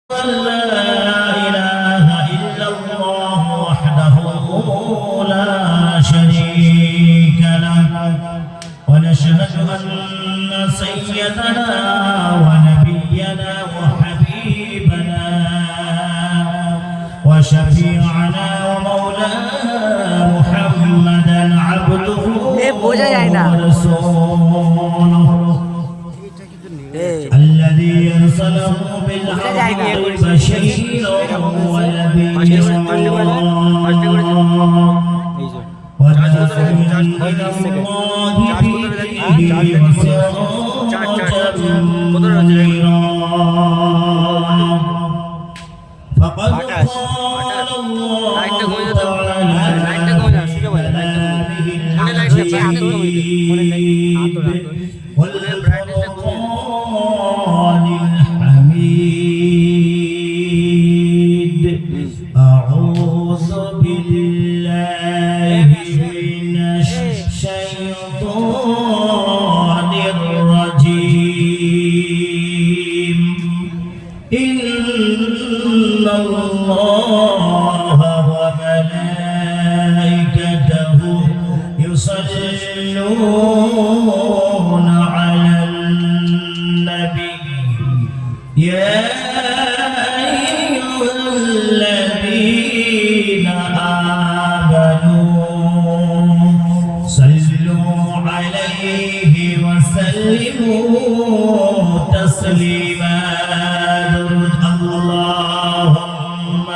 لا إله إلا الله وحده لا شريك له ونشهد أن سيدنا ونبينا وحبيبنا وشفيعنا ومولانا محمدا عبده ورسوله الذي يرسله بالحق بشيرا ونذيرا وداعيا إلى الله بإذنه وسراجا منيرا فقد قال الله تعالى في كلامه الحميد والفرقان الحميد أعوذ بالله من الشيطان الرجيم إن الله وملائكته يصلون على النبي يا أيها الذين آمنوا صلوا عليه وسلموا تسليما اللهم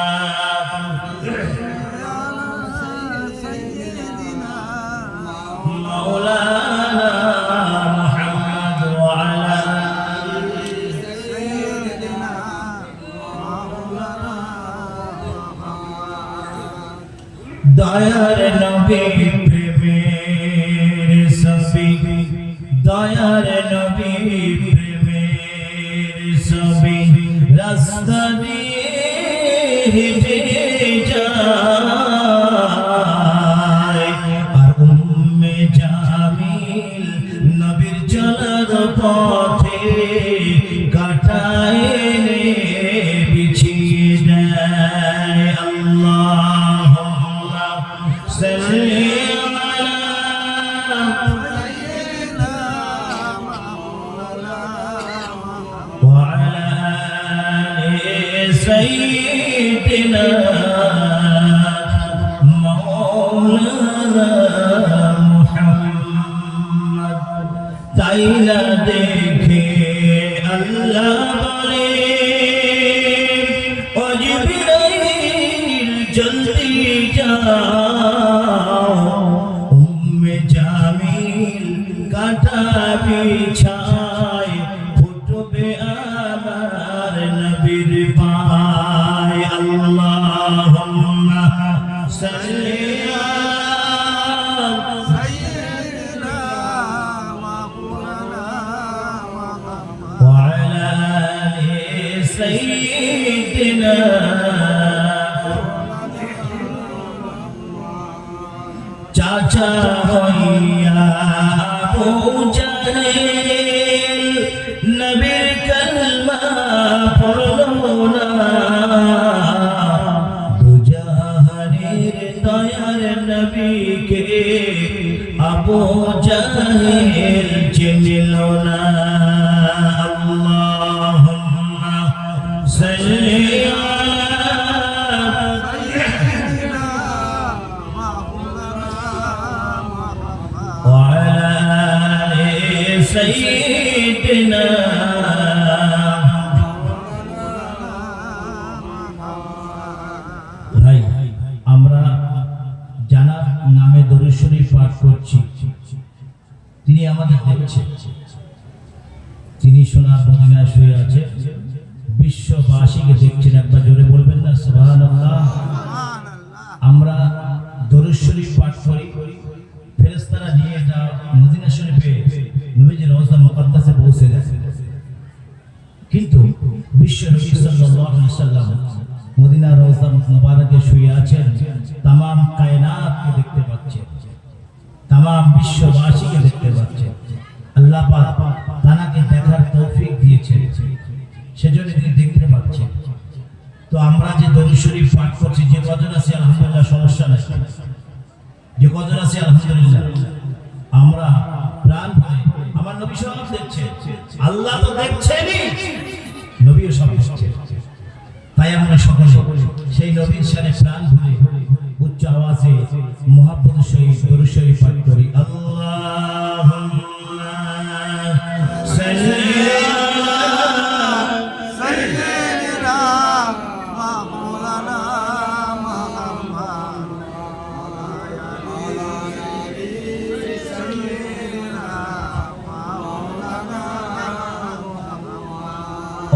مولانا محمد وعلى দয়ার নবী প্রেমের ছবি দয়ার নবী প্রেমের ছবি রাস্তা দিয়ে হেঁটে যায় আর উম্মে জামিল নবীর চলার পথে কাটায় রে বিছিয়ে দেয় আল্লাহুম্মা সাল্লি আলা ওয়া আলা আলি সাইয়্যিদিনা মাওলানা মুহাম্মদ তাই না দেখে আল্লাহ বলে ও জিবরাইল জলদি যাও উম্মে জামিল কাঁটা বিছায় ফুটবে আমার নবীর পায় আল্লাহুম্মা সাল্লি وعلى آل سيدنا চাচা হইয়া আবু জাহেল নবীর কলমা পড়লো না দুজাহানের দয়ার নবীকে আবু জাহেল চিনল না আল্লাহুম্মা সাল্লি سيدنا ভাই আমরা জানার নামে দরুদ শরীফ পাঠ করছি তিনি আমাদের দেখছেন তিনি সোনার মদিনায় শুয়ে আছে বিশ্ববাসীকে দেখছেন একবার জোরে বলবেন না সুবহানাল্লাহ আমরা দরুদ শরীফ পাঠ করি ফেরেশতারা নিয়ে এটা মদিনা শরীফে নবীজির রওজা মুকদ্দাসে পৌঁছে দেয় কিন্তু বিশ্ব নবী সাল্লাল্লাহু আলাইহি ওয়াসাল্লাম মদিনা রওজা মুবারকে শুয়ে আছেন तमाम কায়নাতকে দেখতে পাচ্ছেন तमाम বিশ্ববাসীকে দেখতে পাচ্ছেন আল্লাহ পাক তাকে দেখার তৌফিক দিয়েছেন সেজন্য তিনি দেখতে পাচ্ছেন তো আমরা যে দরুদ শরীফ পাঠ করছি, যে কজন আছে আলহামদুলিল্লাহ, সমস্যা নাই, যে কজন আছে আলহামদুলিল্লাহ, আমরা প্রাণ ভরে, আমার নবী সব দেখছে, আল্লাহ তো দেখছেনই, নবীও সব দেখছে, তাই আমরা সকলে সেই নবীর শানে প্রাণ ভরে উচ্চ আওয়াজে মুহাব্বতের সহিত দরুদ শরীফ পাঠ করি। আল্লাহুম্মা সাল্লি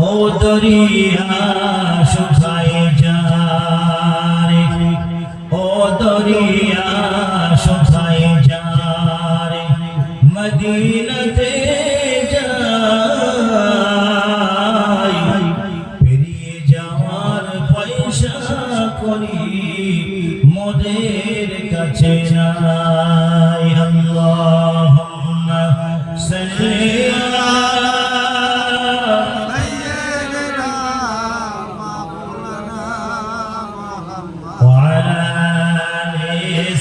ও দরিয়া শুকায় যারে, ও দরিয়া শুকায় যারে, মদিনাতে যাই, পেরিয়ে যাওয়ার পয়সা করি মোদের কাছে নাই। আল্লাহুম্মা সাল্লি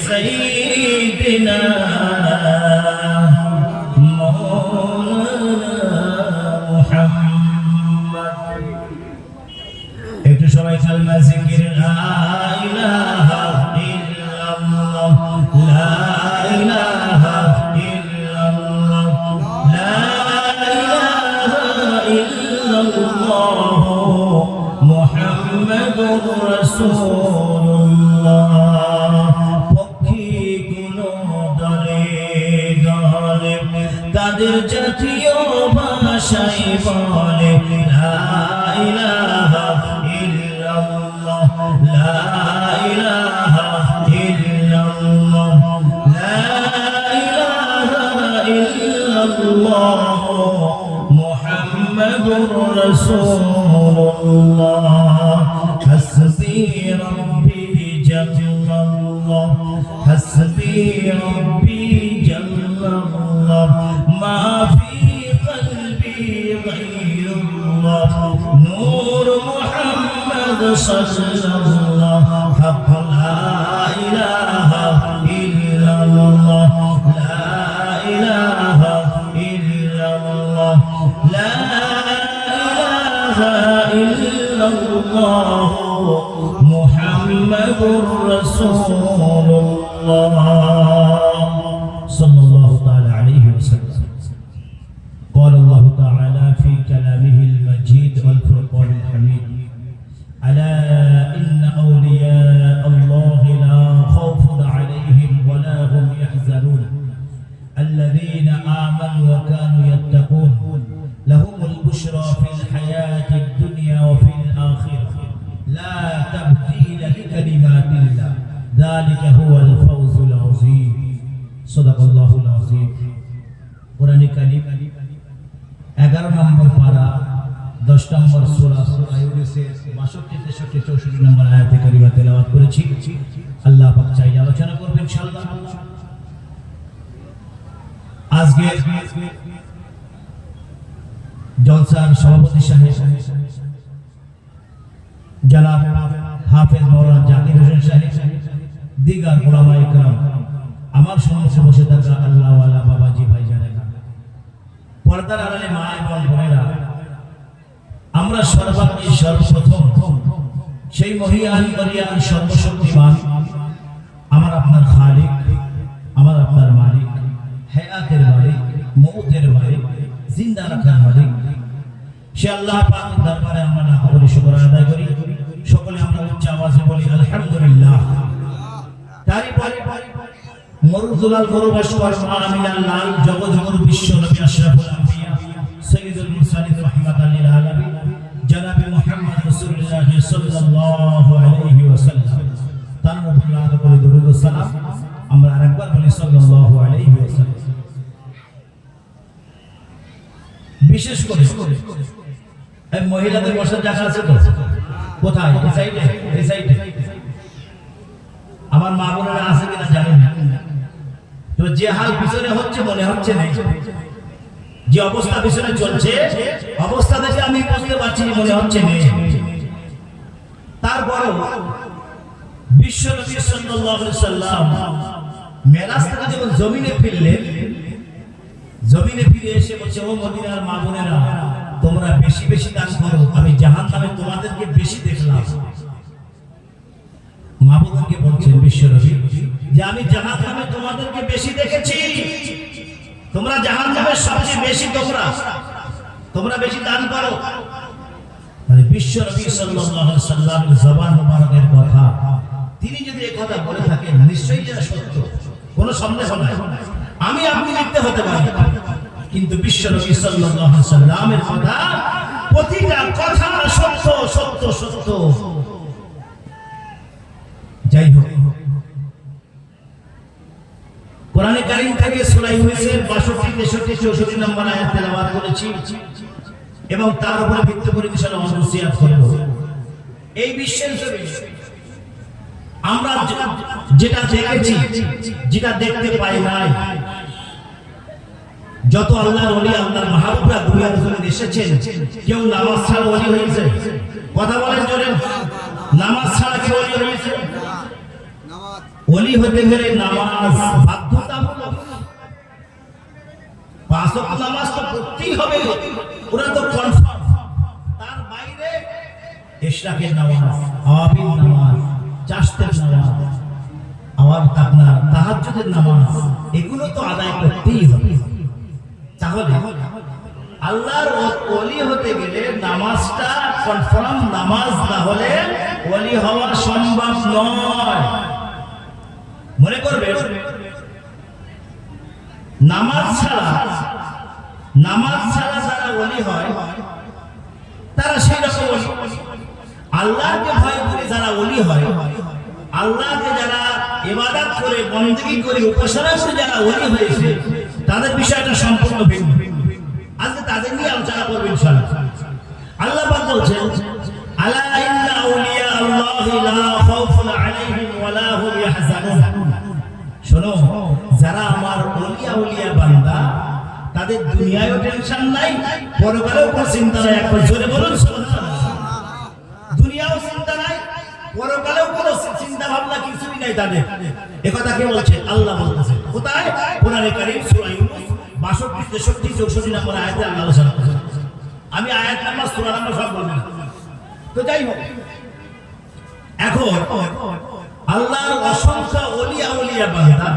سيدنا مولانا محمد। একটু সবাই কালমা জিকির লা ইলাহা ইল্লাল্লাহ, লা ইলাহা ইল্লাল্লাহ, লা ইলাহা ইল্লাল্লাহ মুহাম্মাদুর রাসূলুল্লাহ। তাদের জাতীয় ভাষায় বলে লা ইলাহা ইল্লাল্লাহ, লা ইলাহা ইল্লাল্লাহ, লা ইলাহা ইল্লাল্লাহ মুহাম্মাদুর রাসূলুল্লাহ। হাসবি রাব্বি জাল্লাল্লাহ, হাসবি রাব্বি জাল্লাল্লাহ, মা ফি কলবি গায়রুল্লাহ, নূর মুহাম্মদ সাল্লাল্লাহ, হক লা ইলাহা ইল্লাল্লাহ, লা ইলাহা ইল্লাল্লাহ, লা ইলাহা ইল্লাল্লাহ মুহাম্মাদুর রাসূলুল্লাহ সাল্লাল্লাহু তাআলা আলাইহি ওয়াসাল্লাম। قال الله تعالى في كلامه المجيد والفرقان الحميد: ألا إن أولياء الله لا خوف عليهم ولا هم يحزنون الذين آمنوا وكانوا يتقون لهم البشرى في الحياة الدنيا وفي الآخرة لا تبديل لكلمات الله ذلك هو الفوز العظيم صدق الله العظيم। قرآن কারীম 11 নম্বর পারা 10 নম্বর সূরা সূরা ইউনূসের 62 63 64 নম্বর আয়াতে কারিমা তেলাওয়াত করেছি। আল্লাহ পাক চাইলে আলোচনা করবেন ইনশাআল্লাহ। আজকে জলসার সভাপতি সাহেব জনাব হাফেজ মাওলানা জাকির হোসেন সাহেব, দিগার উলামায়ে কেরাম, আমার সম্মুখে বসে থাকা আল্লাহ ওয়ালা বাবাজি ভাইজানেরা, পর্দার আড়ালে মা এবং বোনেরা, আমরা সর্বাগ্রে সর্বপ্রথম সেই মহিয়ান মরিয়ান সর্বশক্তিমান আমার আপনার খালিক, আমার আপনার মালিক, হায়াতের মালিক, মউতের মালিক, জিন্দা রাখার মালিক, সে আল্লাহ পাকের দরবারে আমরা লাখ কোটি শুকর আদায় করি। সকলে আমরা উচ্চ আওয়াজে বলি আলহামদুলিল্লাহ। তারই পরে মরুদুলাল গরুবাসর আমিনাল্লাহ জগৎগুরু বিশ্ব নবী আশরাফুল আম্বিয়া সাইয়্যিদুল মুরসালিন রাহমাতাল লিল আলামিন জনাব মুহাম্মদ রাসূলুল্লাহ সাল্লাল্লাহু আলাইহি ওয়াসাল্লাম তার উপর লাখ কোটি দরুদ ও সালাম আমরা আরেকবার বলি সাল্লাল্লাহু আলাইহি ওয়াসাল্লাম। বিশেষ করে এই মহিলাদের বসার জায়গা আছে তো? কোথায়? এই সাইডে, এই সাইডে আমার মা বোনেরা আছে কিনা জানি না। তো যে হাল পিছনে হচ্ছে মনে হচ্ছে নেই, যে অবস্থা পিছনে চলছে অবস্থা দেখে আমি বুঝতে পারছি মনে হচ্ছে নেই। বিশ্বনবী সাল্লাল্লাহু আলাইহি সাল্লাম মেরাজ থেকে যখন জমিনে ফিরলেন, জমিনে ফিরে এসে বলছে, ও মদিনার মা বোনেরা, তোমরা বেশি বেশি দান করো, আমি জাহান্নামে তোমাদেরকে বেশি দেখলাম। মা বোনকে বলছেন বিশ্বনবী যে আমি জাহান্নামে তোমাদেরকে বেশি দেখেছি, তোমরা জাহান্নামে সবচেয়ে বেশি, তোমরা বেশি দান করো। মানে বিশ্বনবী সাল্লাল্লাহু আলাইহি সাল্লামের জবান মুবারকের কথা, তিনি যদি এই কথা বলে থাকেন নিশ্চয়ই এটা সত্য, কোনো সন্দেহ নাই। আমি আপনি লিখতে হতে পারি, কিন্তু বিশ্বনবী সাল্লাল্লাহু আলাইহি সাল্লামের কথা প্রতিটা কথা সত্য সত্য সত্য। যাই হোক, কোরআনে কারীম থেকে সূরা ইউনূসের 62, 63, 64 নম্বর আয়াত তেলাওয়াত করেছি এবং তার উপরে ভিত্তি করে ইনশাআল্লাহ নসিহত করব। এই বিশ্বের জমিনে আমরা যেটা দেখেছি, যেটা দেখতে পাই নাই, যত আল্লাহর ওলি, আল্লাহর মাহবুবরা দুনিয়ার জমিনে এসেছেন, কেউ নামাজ ছাড়া ওলি হয়েছে? কথা বলেন জোরে, নামাজ ছাড়া কেউ ওলি হয়েছে? ওলি হতে গেলে নামাজ বাধ্যতামূলক, পাঁচ ওয়াক্ত নামাজ তো পড়তেই হবে, ওরা তো কনফার্ম। তার বাইরে ইশরাকের নামাজ, আওয়াবিন নামাজ, চাশতের নামাজ, আপনার তাহাজ্জুদের নামাজ, এগুলো তো আদায় করতেই হবে। তাহলে আল্লাহর ওলি হতে গেলে নামাজটা কনফার্ম নামাজ না হলে ওলি হওয়া সম্ভব নয়। মনে করবে নামাজ ছাড়া যারা ওলি হয় তারা সেই রকম ওলি। আল্লাহকে ভয় করে যারা ওলি হয়, আল্লাহকে যারা ইবাদত করে, বندگی করে, উপাসনা করে যারা ওলি হয়েছে, তাদের বিষয়টা সম্পূর্ণ ভিন্ন। আজকে তাদের নিয়ে আলোচনা করব ইনশাআল্লাহ। আল্লাহ পাক বলছেন, আলা ইন্না আউলিয়া আল্লাহি লা খাউফুন আলাইহিম ওয়া লা হুম ইয়াহজানুন। শোনো, যারা আমার ওলিয়া বান্দা, তাদের দুনিয়ায়ও টেনশন নাই, পরকালেও কোনো চিন্তা নাই। একবার জোরে বলুন সুবহানাল্লাহ। দুনিয়াও চিন্তা নাই, পরকালেও কোনো চিন্তা ভাবনা কিছুই নাই তাদের। একথা কে বলছে? আল্লাহ বলতেছে। কোথায়? কোরআনে কারীম সূরা ইউনূস 62, 63, 64 নম্বর আয়াতে আল্লাহ আলোচনা করেছেন। আমি আয়াত নাম্বার, সূরা নাম্বার সব বলবো না। তো যাই হোক, এখন আল্লাহর অসংখ্য ওলিয়া বান্দা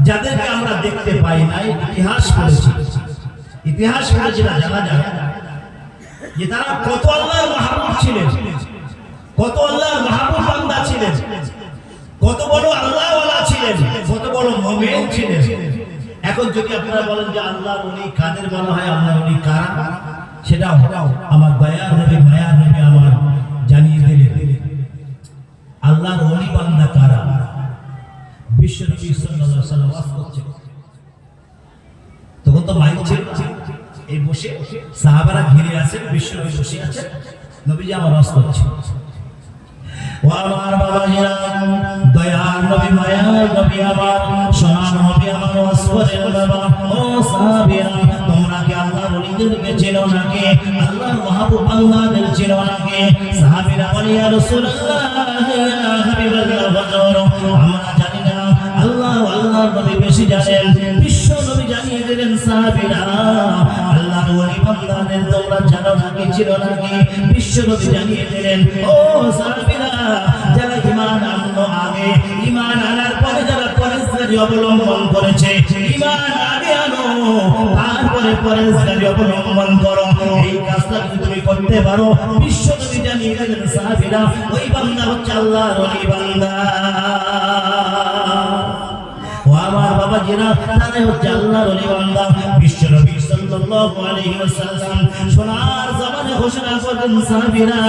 যাদেরকে আমরা দেখতে পাই নাই, ইতিহাস পড়েছি, যেটা জানা যায় যে তারা কত আল্লাহর মাহবুব ছিলেন, কত আল্লাহর মাহবুব বান্দা ছিলেন, কত বড় আল্লাহওয়ালা ছিলেন, কত বড় মুমিন ছিলেন। এখন যদি আপনারা বলেন যে আল্লাহর ওলি কাদের বলা হয়, আল্লাহর ওলি কারা, সেটা আমার দয়ার নবী, মায়ার নবী আমার জানিয়ে দিলেন। আল্লাহর ওলি বান্দা কারা? বিশ্বনবী সাল্লাল্লাহু আলাইহি ওয়াসাল্লাম ওয়াজ করছেন, তখন তো মাইক ছিল, এই বসে সাহাবারা ঘিরে আছেন, বিশ্বনবী বসে আছেন, নবীজি আমার ওয়াজ করছেন। ও আমার বাবাজিরা, দয়ার নবী, মায়ার নবী আমার, সোনার নবী আমার ওয়াজ করেন বাবা। ও সাহাবীরা, তোমরা কি আল্লাহর ওলিদেরকে চেনো নাকি? আল্লাহর মাহবুব বান্দাদের চেনো নাকি? সাহাবীরা বলে, ইয়া রাসূলুল্লাহ, ইয়া হাবিবাল্লাহ, আমরা জানি না, আল্লাহর নবী বেশি জানেন। বিশ্ব নবী জানিয়ে দিলেন, সাহাবীরা আল্লাহর ওলি বান্দাদের তোমরা জানো নাকি, চেনো নাকি? বিশ্ব নবী জানিয়ে দিলেন, ও সাহাবীরা, যারা ঈমান আনলো আগে, ঈমান আনার পরে যারা পরেজগারি অবলম্বন করেছে, ঈমান আগে আনো, তারপরে পরেজগারি অবলম্বন করো, এই কাজটা যদি তুমি করতে পারো, বিশ্ব নবী জানিয়ে দিলেন, সাহাবীরা ওই বান্দা হচ্ছে আল্লাহর ওলি বান্দা। ও আমার বাবাজিরা, তারা হচ্ছে আল্লাহর ওলি বান্দা। বিশ্বনবী সাল্লাল্লাহু আলাইহি ওয়াসাল্লাম সোনার জবানে ঘোষণা করলেন, সাহাবীরা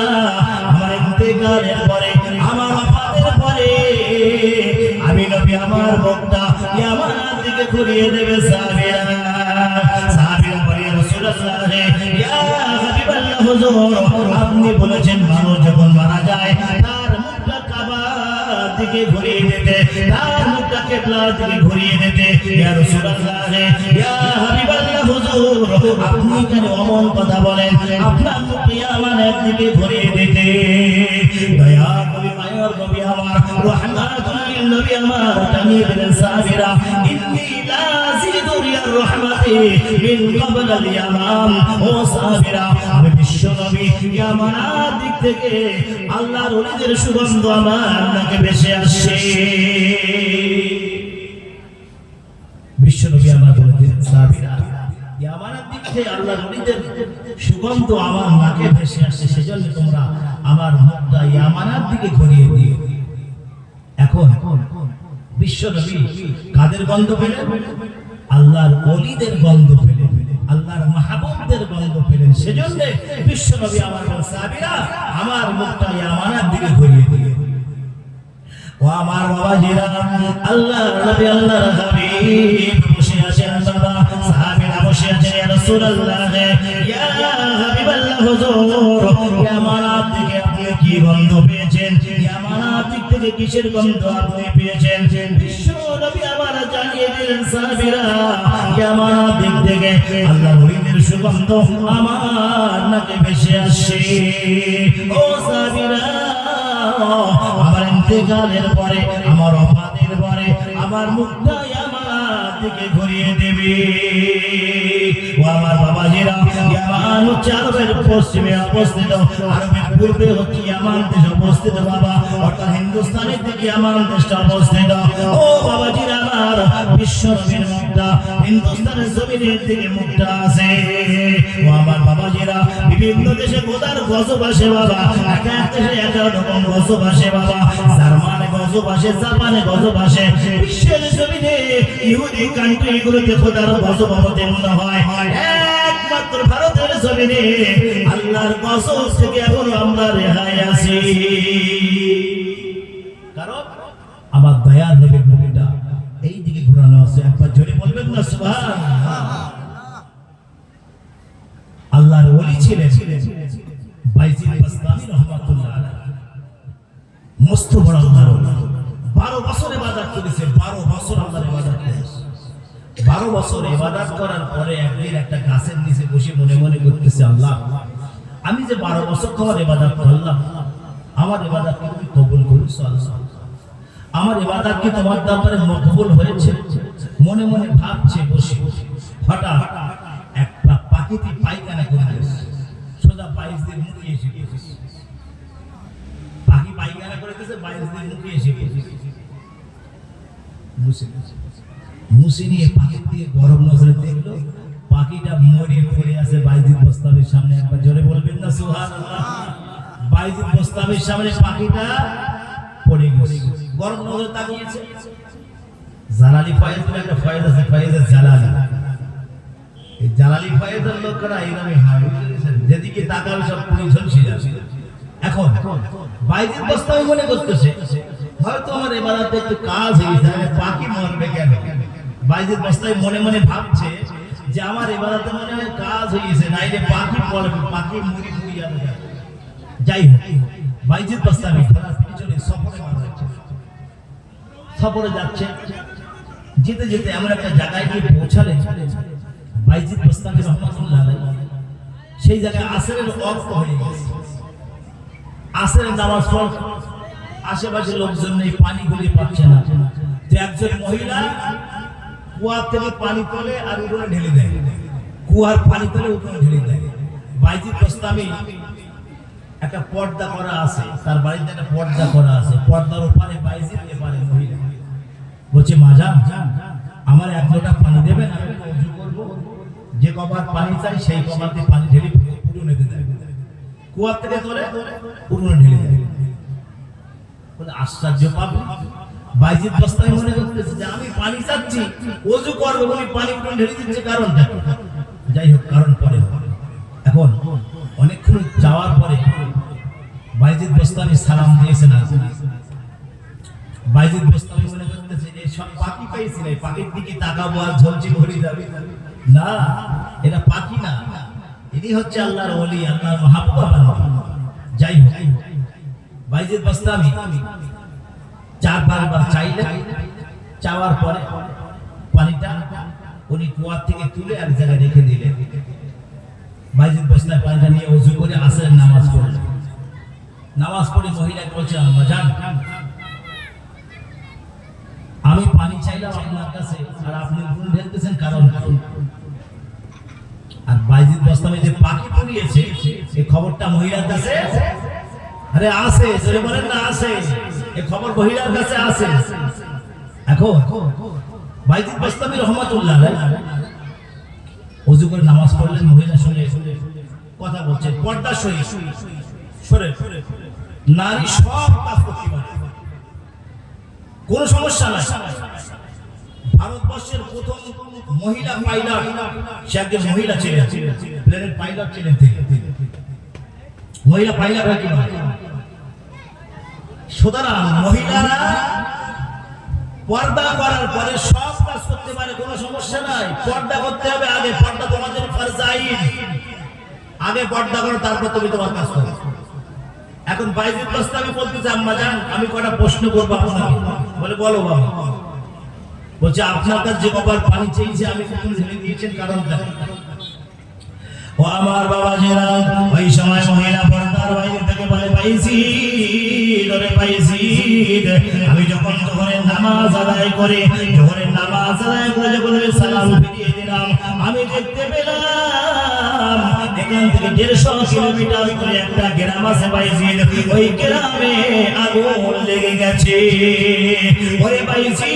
আমার ইন্তেকালের পরে, আমার ওফাতের পরে আমি নবী আমার মুখটা ইয়ামানের দিকে ঘুরিয়ে দেবে। সাহাবীরা বলে, ইয়া রাসূলুল্লাহ, ইয়া হাবিবাল্লাহ, হুজুর আপনি বলেছেন মানুষ যখন মারা যায় তার মুখটা কাবার দিকে ঘুরিয়ে দিতে, তার মুখটা কিবলার দিকে ঘুরিয়ে দিতে। ইয়া রাসূলুল্লাহ, ইয়া হাবিবাল্লাহ, হুজুর আপনি কেন অমন কথা বলেন? আপনার মুখ ইয়ামানের দিকে ঘুরিয়ে দিতে। দয়া করে জানিয়ে দিলেন সাহাবীরা ইন্নী লা আজিদু রিয়ার রাহমাতি মিন ক্বাবল আল ইয়ামান। ও সাহাবীরা, আমি বিশ্ব নবী ইয়ামানের দিক থেকে আল্লাহর ওলিদের সুগন্ধ আমার নাকে ভেসে আসছে। বিশ্ব নবী আমার বলে দিলেন সাহাবীরা ইয়ামানের দিক থেকে আল্লাহর ওলিদের সুগন্ধ আমার নাকে ভেসে আসছে, সেজন্য তোমরা আমার মুখটা ইয়ামানের দিকে ঘুরিয়ে দিও। এখন বিশ্ব নবী কাদের গন্ধ পেলেন? আল্লাহর ওলিদের গন্ধ পেলেন, আল্লাহর মাহবুবদের গন্ধ পেলেন। সেজন্য বিশ্ব নবী আমার সাহাবীরা আমার মুখটা ইয়ামানের দিকে ঘুরিয়ে দিও। ও আমার বাবাজিরা, আল্লাহর নবী আল্লাহর হাবিব বসে আছেন, বাবা সাহাবীরা বসে আছেন। ইয়া রাসূলুল্লাহ, ইয়া হাবিবাল্লাহ, হুজুর ইয়ামানের দিকে আপনি কি গন্ধ পেয়েছেন? ইয়ামানের দিক থেকে কিসের গন্ধ আপনি পেয়েছেন? বিশ্ব নবী আমার জানিয়ে দিলেন সাহাবীরা ইয়ামানের দিক থেকে আল্লাহর ওলিদের সুগন্ধ আমার নাকে ভেসে আসছে। ও সাহাবীরা, আমার ইন্তেকালের পরে, আমার ওফাতের পরে আমার মুখটা ইয়ামানের দিকে ঘুরিয়ে দেবে। ও আমার বাবাজিরা, ইয়ামান হচ্ছে আরবের পশ্চিমে অবস্থিত, আরবের পূর্বে হচ্ছে ইয়ামান দেশ অবস্থিত বাবা, অর্থাৎ হিন্দুস্তানের দিকে ইয়ামান দেশটা অবস্থিত। ও বাবাজিরা আমার, বিশ্ব নবীর মুখটা হিন্দুস্তানের জমিনের দিকে মুখটা আছে। ও আমার বাবাজিরা, বিভিন্ন দেশে খোদার গজব আসে বাবা, এক এক দেশে এক এক রকম গজব আসে বাবা। জার্মানে গজব আসে, জাপানে গজব আসে, বিশ্বের জমিনে ইহুদি কান্ট্রিগুলোতে খোদার গজব অবতীর্ণ হয়। একমাত্র ভারতের জমিনে আল্লাহর গজব থেকে এখনো আমরা রেহাই আছি, কারণ আমার দয়ার নবীর মুখটা এই দিকে ঘোরানো আছে। একবার জোরে বলবেন না সুবহানাল্লাহ। আল্লাহর ওলি ছিলেন বাইজিদ বাস্তামি রাহমাতুল্লাহ আলাইহি, মস্ত বড় আল্লাহর ওলি। 12 বছর ইবাদত করেছে, 12 বছর আল্লাহর ইবাদত করেছে। 12 বছর ইবাদত করার পরে একদিন একটা গাছের নিচে বসে মনে মনে করতেছে, আল্লাহ আমি যে 12 বছর তোমার ইবাদত করলাম, আমার ইবাদত কি তুমি কবুল করেছো? আল্লাহ আমার ইবাদত কি তোমার দরবারে মকবুল হয়েছে? মনে মনে ভাবছে বসে, হঠাৎ একটা পাখিতে পায়খানা করে দিয়েছে, সোজা বাইজদের মুখে এসে পড়েছে। পাখি পায়খানা করে দিয়েছে, বাইজদের মুখে এসে পড়েছে। মুসি নিয়ে পাখির দিকে গরম নজরে দেখলো, পাখিটা মরে পড়ে আছে বাইজিদ বস্তাবের সামনে। একবার জোরে বলবেন না সুবহানাল্লাহ। বাইজিদ বস্তাবের সামনে পাখিটা পড়ে গেছে, গরম নজরে তাকিয়েছে। জালালি ফয়েজের একটা ফয়েজ আছে, ফয়েজের জালালি। এই জালালি ফয়েজের লোকেরা এইভাবে হয়, যেদিকে তাকাবে সব পুরি ঝলসে যাবে। এখন বাইজিদ বস্তাবি মনে করতেছে হয়তো আমার ইবাদতে একটু কাজ হয়েছে, পাখি মরবে কেন? বাইজিদ বস্তাবি মনে মনে ভাবছে যে আমার ইবাদতে মনে হয় কাজ হয়েছে, নাইলে পাখি পড়বে, পাখি মুড়ি মুড়ি যাবে। যাই হোক, বাইজিদ বস্তাবি পিছনে সফরে যাচ্ছে। যেতে যেতে এমন একটা জায়গায় গিয়ে পৌঁছালেন বাইজিদ বস্তামি রাহমাতুল্লাহ আলাইহি। সেই জায়গায় আসরের ওয়াক্ত হয়ে গেছে, আসরের নামাজ পড়, আশেপাশে লোকজন নেই, পানি গুলি পাচ্ছে না। তো একজন মহিলা কুয়া থেকে পানি তোলে আর উঠোনে ঢেলে দেয়, কুয়ার পানি তোলে উঠোনে ঢেলে দেয়। বাইজিদ বস্তামি একটা পর্দা করা আছে, তার বাড়িতে একটা পর্দা করা আছে, পর্দার উপরে বাইজিদ এপারে মহিলা বলছে, মাজান আমার 1 লোটা পানি দেবেন, আমি ওযু করব, যে কবার পানি চাই সেই কবারতে পানি ঢেলে উঠোনে দিয়ে দেয়। কুয়া থেকে তোলে উঠোনে ঢেলে দেয়। বলে আশ্চর্য পাবে, বাইজিদ বস্তামি মনে করতেছে যে আমি পানি চাচ্ছি, ওযু করব, উনি পানি উঠোনে ঢেলে দিচ্ছে, কারণটা কি? যাই হোক, কারণ পরে। এখন অনেকক্ষণ যাওয়ার পরে বাইজিদ বস্তামি সালাম দিয়েছে না। বাইজিদ বস্তামি মনে করতেছে যে সব পাখি পাইছি না, পাখির দিকে তাকাবো আর ঝলচি ভরে যাবে না, এটা পাখি না, ইনি হচ্ছে আল্লাহর ওলি, আল্লাহর মাহবুবা বান্দা। যাই হোক, বাইজিদ বস্তামি 4 বার চাইলেন, চাওয়ার পরে পানিটা উনি কুয়ার থেকে তুলে এক জায়গায় রেখে দিলেন। বাইজিদ বস্তামি পানিটা নিয়ে ওযু করে আসরের নামাজ পড়লেন। নামাজ পড়ে মহিলাকে বলছে, আম্মা জান আমি পানি চাইলাম আপনার কাছে আর আপনি ফুল ঢেলতেছেন কারণ আর বাইজিদ বাস্তামে যে পাখি পড়িয়েছে এই খবরটা মহিলার কাছে আরে আছে জোরে বলেন না আছে এই খবর মহিলার কাছে আছে এখন বাইজিদ বাস্তামি রহমাতুল্লাহ ওযু করে নামাজ পড়লেন মহিলা শুনে কথা বলছে পর্দা সহিত সরে নারী সব কাজ করতে পারে কোনো সমস্যা নাই ভারতবর্ষের প্রথম মহিলা পাইলট সে একজন মহিলা ছিলেন প্লেনের পাইলট ছিলেন মহিলা পাইলট হয় কি সুতরাং মহিলারা পর্দা করার পরে সব কাজ করতে পারে কোনো সমস্যা নাই পর্দা করতে হবে আগে পর্দা তোমাদের ফরজ আইন আগে পর্দা করো তারপর তুমি তোমার কাজ করো এখন বাইজিদ বাস্তামি বলতেছে আম্মা জান আমি কয়টা প্রশ্ন করব আপনাকে বলে বলো বাবা বলছে আপনার কাছে যে কবার পানি চেয়েছে আমি কখন ঢেলে দিয়েছেন কারণটা ও আমার বাবা জেরা ওই সময় মহিলা পর্দার বাইরে থেকে বলে পাইছি ধরে পাইছি আমি যখন জোহরের নামাজ আদায় করে যখন সালাম ফিরিয়ে দিলাম আমি দেখতে পেলাম এখান থেকে 150 কিলোমিটার দূরে একটা গ্রাম আছে পাইছি ওই গ্রামে আগুন লেগে গেছে ওরে পাইছি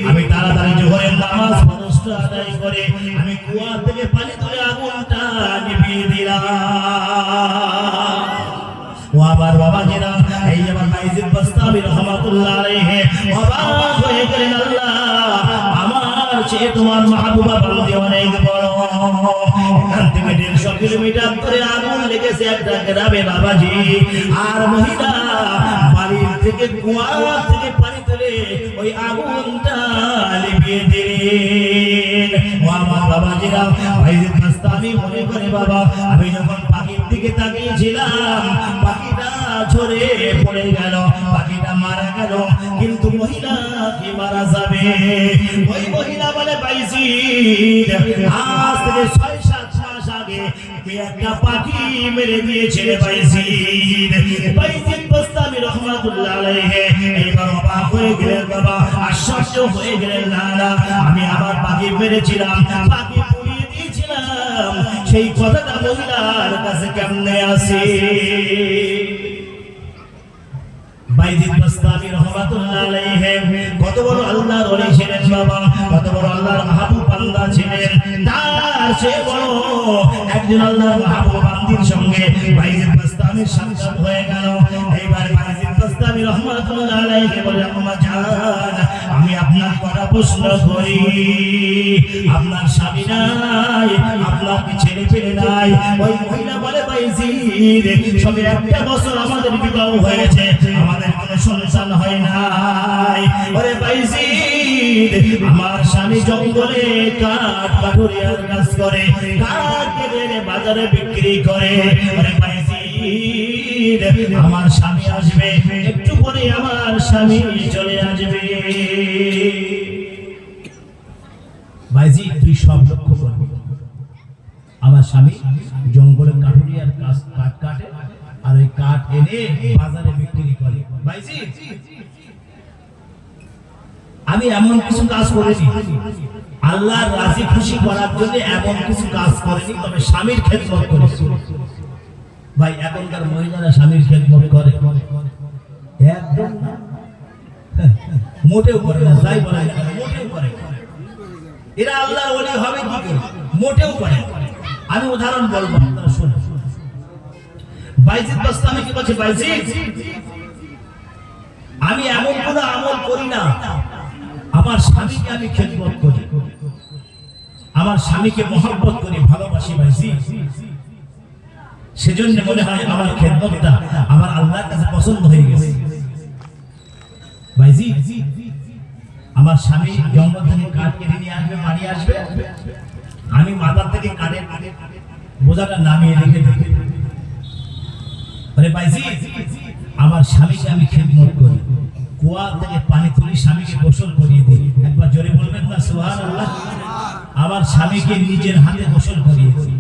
আমি তাড়াতাড়ি জোহরের নামাজ ফরজটা আদায় করে আমি কুয়া থেকে পানি তুলে আগুনটা নিভিয়ে দিলাম ও আমার বাবা জিরা এই যেমন বাইজিদ বাস্তামি রহমাতুল্লাহ আলাইহি অবাক হয়ে গেলেন আল্লাহ আমার চেয়ে তোমার মাহবুবা বান্দি অনেক বড় এখান থেকে 150 কিলোমিটার দূরে আগুন লেগেছে একটা গ্রামে বাবাজি আর মহিলা বাড়ির থেকে কুয়া থেকে পানি তুলে ওই আগুনটা নিভিয়ে দিলেন ও আমার বাবা জিরা বাইজিদ বাস্তামি মনে করে বাবা আমি যখন পাখির দিকে তাকিয়েছিলাম পাখিটা ঝরে পড়ে গেল পাখিটা মারা গেল কিন্তু মহিলা কি মারা যাবে ওই মহিলা বলে বাইজিদ আজ থেকে 6-7 মাস আগে একটা পাখি মেরে দিয়েছে বাইজিদ বাস্তামি রহমাতুল্লাহ আলাইহি এইবার অবাক হয়ে গেলেন বাবা আশ্চর্য হয়ে গেলেন না আমি আবার পাখি মেরেছিলাম পাখি পুড়িয়ে দিয়েছিলাম সেই কথাটা মহিলার কাছে কেমনে আসে বাইজিদ বাস্তামি রহমাতুল্লাহ আলাইহি কত বড় আল্লাহর ওলি ছিলেন বাবা কত বড় আল্লাহর মাহবুব বান্দা ছিলেন তার চেয়ে বড় একজন আল্লাহর মাহবুব বান্দির সঙ্গে বাইজিদ বাস্তামির সাক্ষাৎ হয়ে গেল এইবার বাইজিদ বাস্তামি রহমাতুল্লাহ আলাইহি বলে আম্মা জান আমি আপনার কথা প্রশ্ন করি আপনার স্বামী নাই আপনার কি ছেলে পেলে নাই ওই মহিলা বলে বাইজিদ সবে একটা বছর আমাদের বিবাহ হয়েছে আমাদের কোনো সন্তান হয় নাই ওরে বাইজিদ আমার স্বামী জঙ্গলে কাঠুরিয়ার কাজ করে কাঠ কেটে বাজারে বিক্রি করে ওরে বাইজিদ আমার স্বামী আসবে একটু পরে আমার স্বামী চলে আসবে বাইজিদ তুই সব লক্ষ্য করবি আমার স্বামী জঙ্গলে কাঠুরিয়ার কাঠ কাটে আর ওই কাঠ এনে বাজারে বিক্রি করে বাইজিদ আমি এমন কিছু কাজ করেছি আল্লাহর রাজি খুশি করার জন্য এমন কিছু কাজ করেছি তবে স্বামীর খেদমত করেছি ভাই এখনকার মহিলারা স্বামীর খেদমত করে একদম মোটেও করে না যাই বলে মোটেও করে এরা আল্লাহর ওলি হবে কি করে মোটেও করে আমি উদাহরণ বলবো আপনারা শুনুন বাইজিদ বাস্তামি কি বলছে বাইজিদ আমি এমন কোনো আমল করি না আমার স্বামীকে আমি খেদমত করি আমার স্বামীকে মহব্বত করি ভালোবাসি বাইজিদ সেজন্য মনে হয় আমার খেদমতটা আমার আল্লাহর কাছে পছন্দ হয়ে গেছে বাইজিদ আমার স্বামী জঙ্গল থেকে কাঠ কেটে নিয়ে আসবে বাড়ি আসবে আমি মাথার থেকে কাঠের বোঝাটা নামিয়ে রেখে দেব আরে বাইজিদ আমার স্বামীকে আমি খেদমত করি কুয়া থেকে পানি তুলি স্বামীকে গোসল করিয়ে দিই একবার জোরে বলবেন না সুবহানাল্লাহ আমার স্বামীকে নিজের হাতে গোসল করিয়ে দিই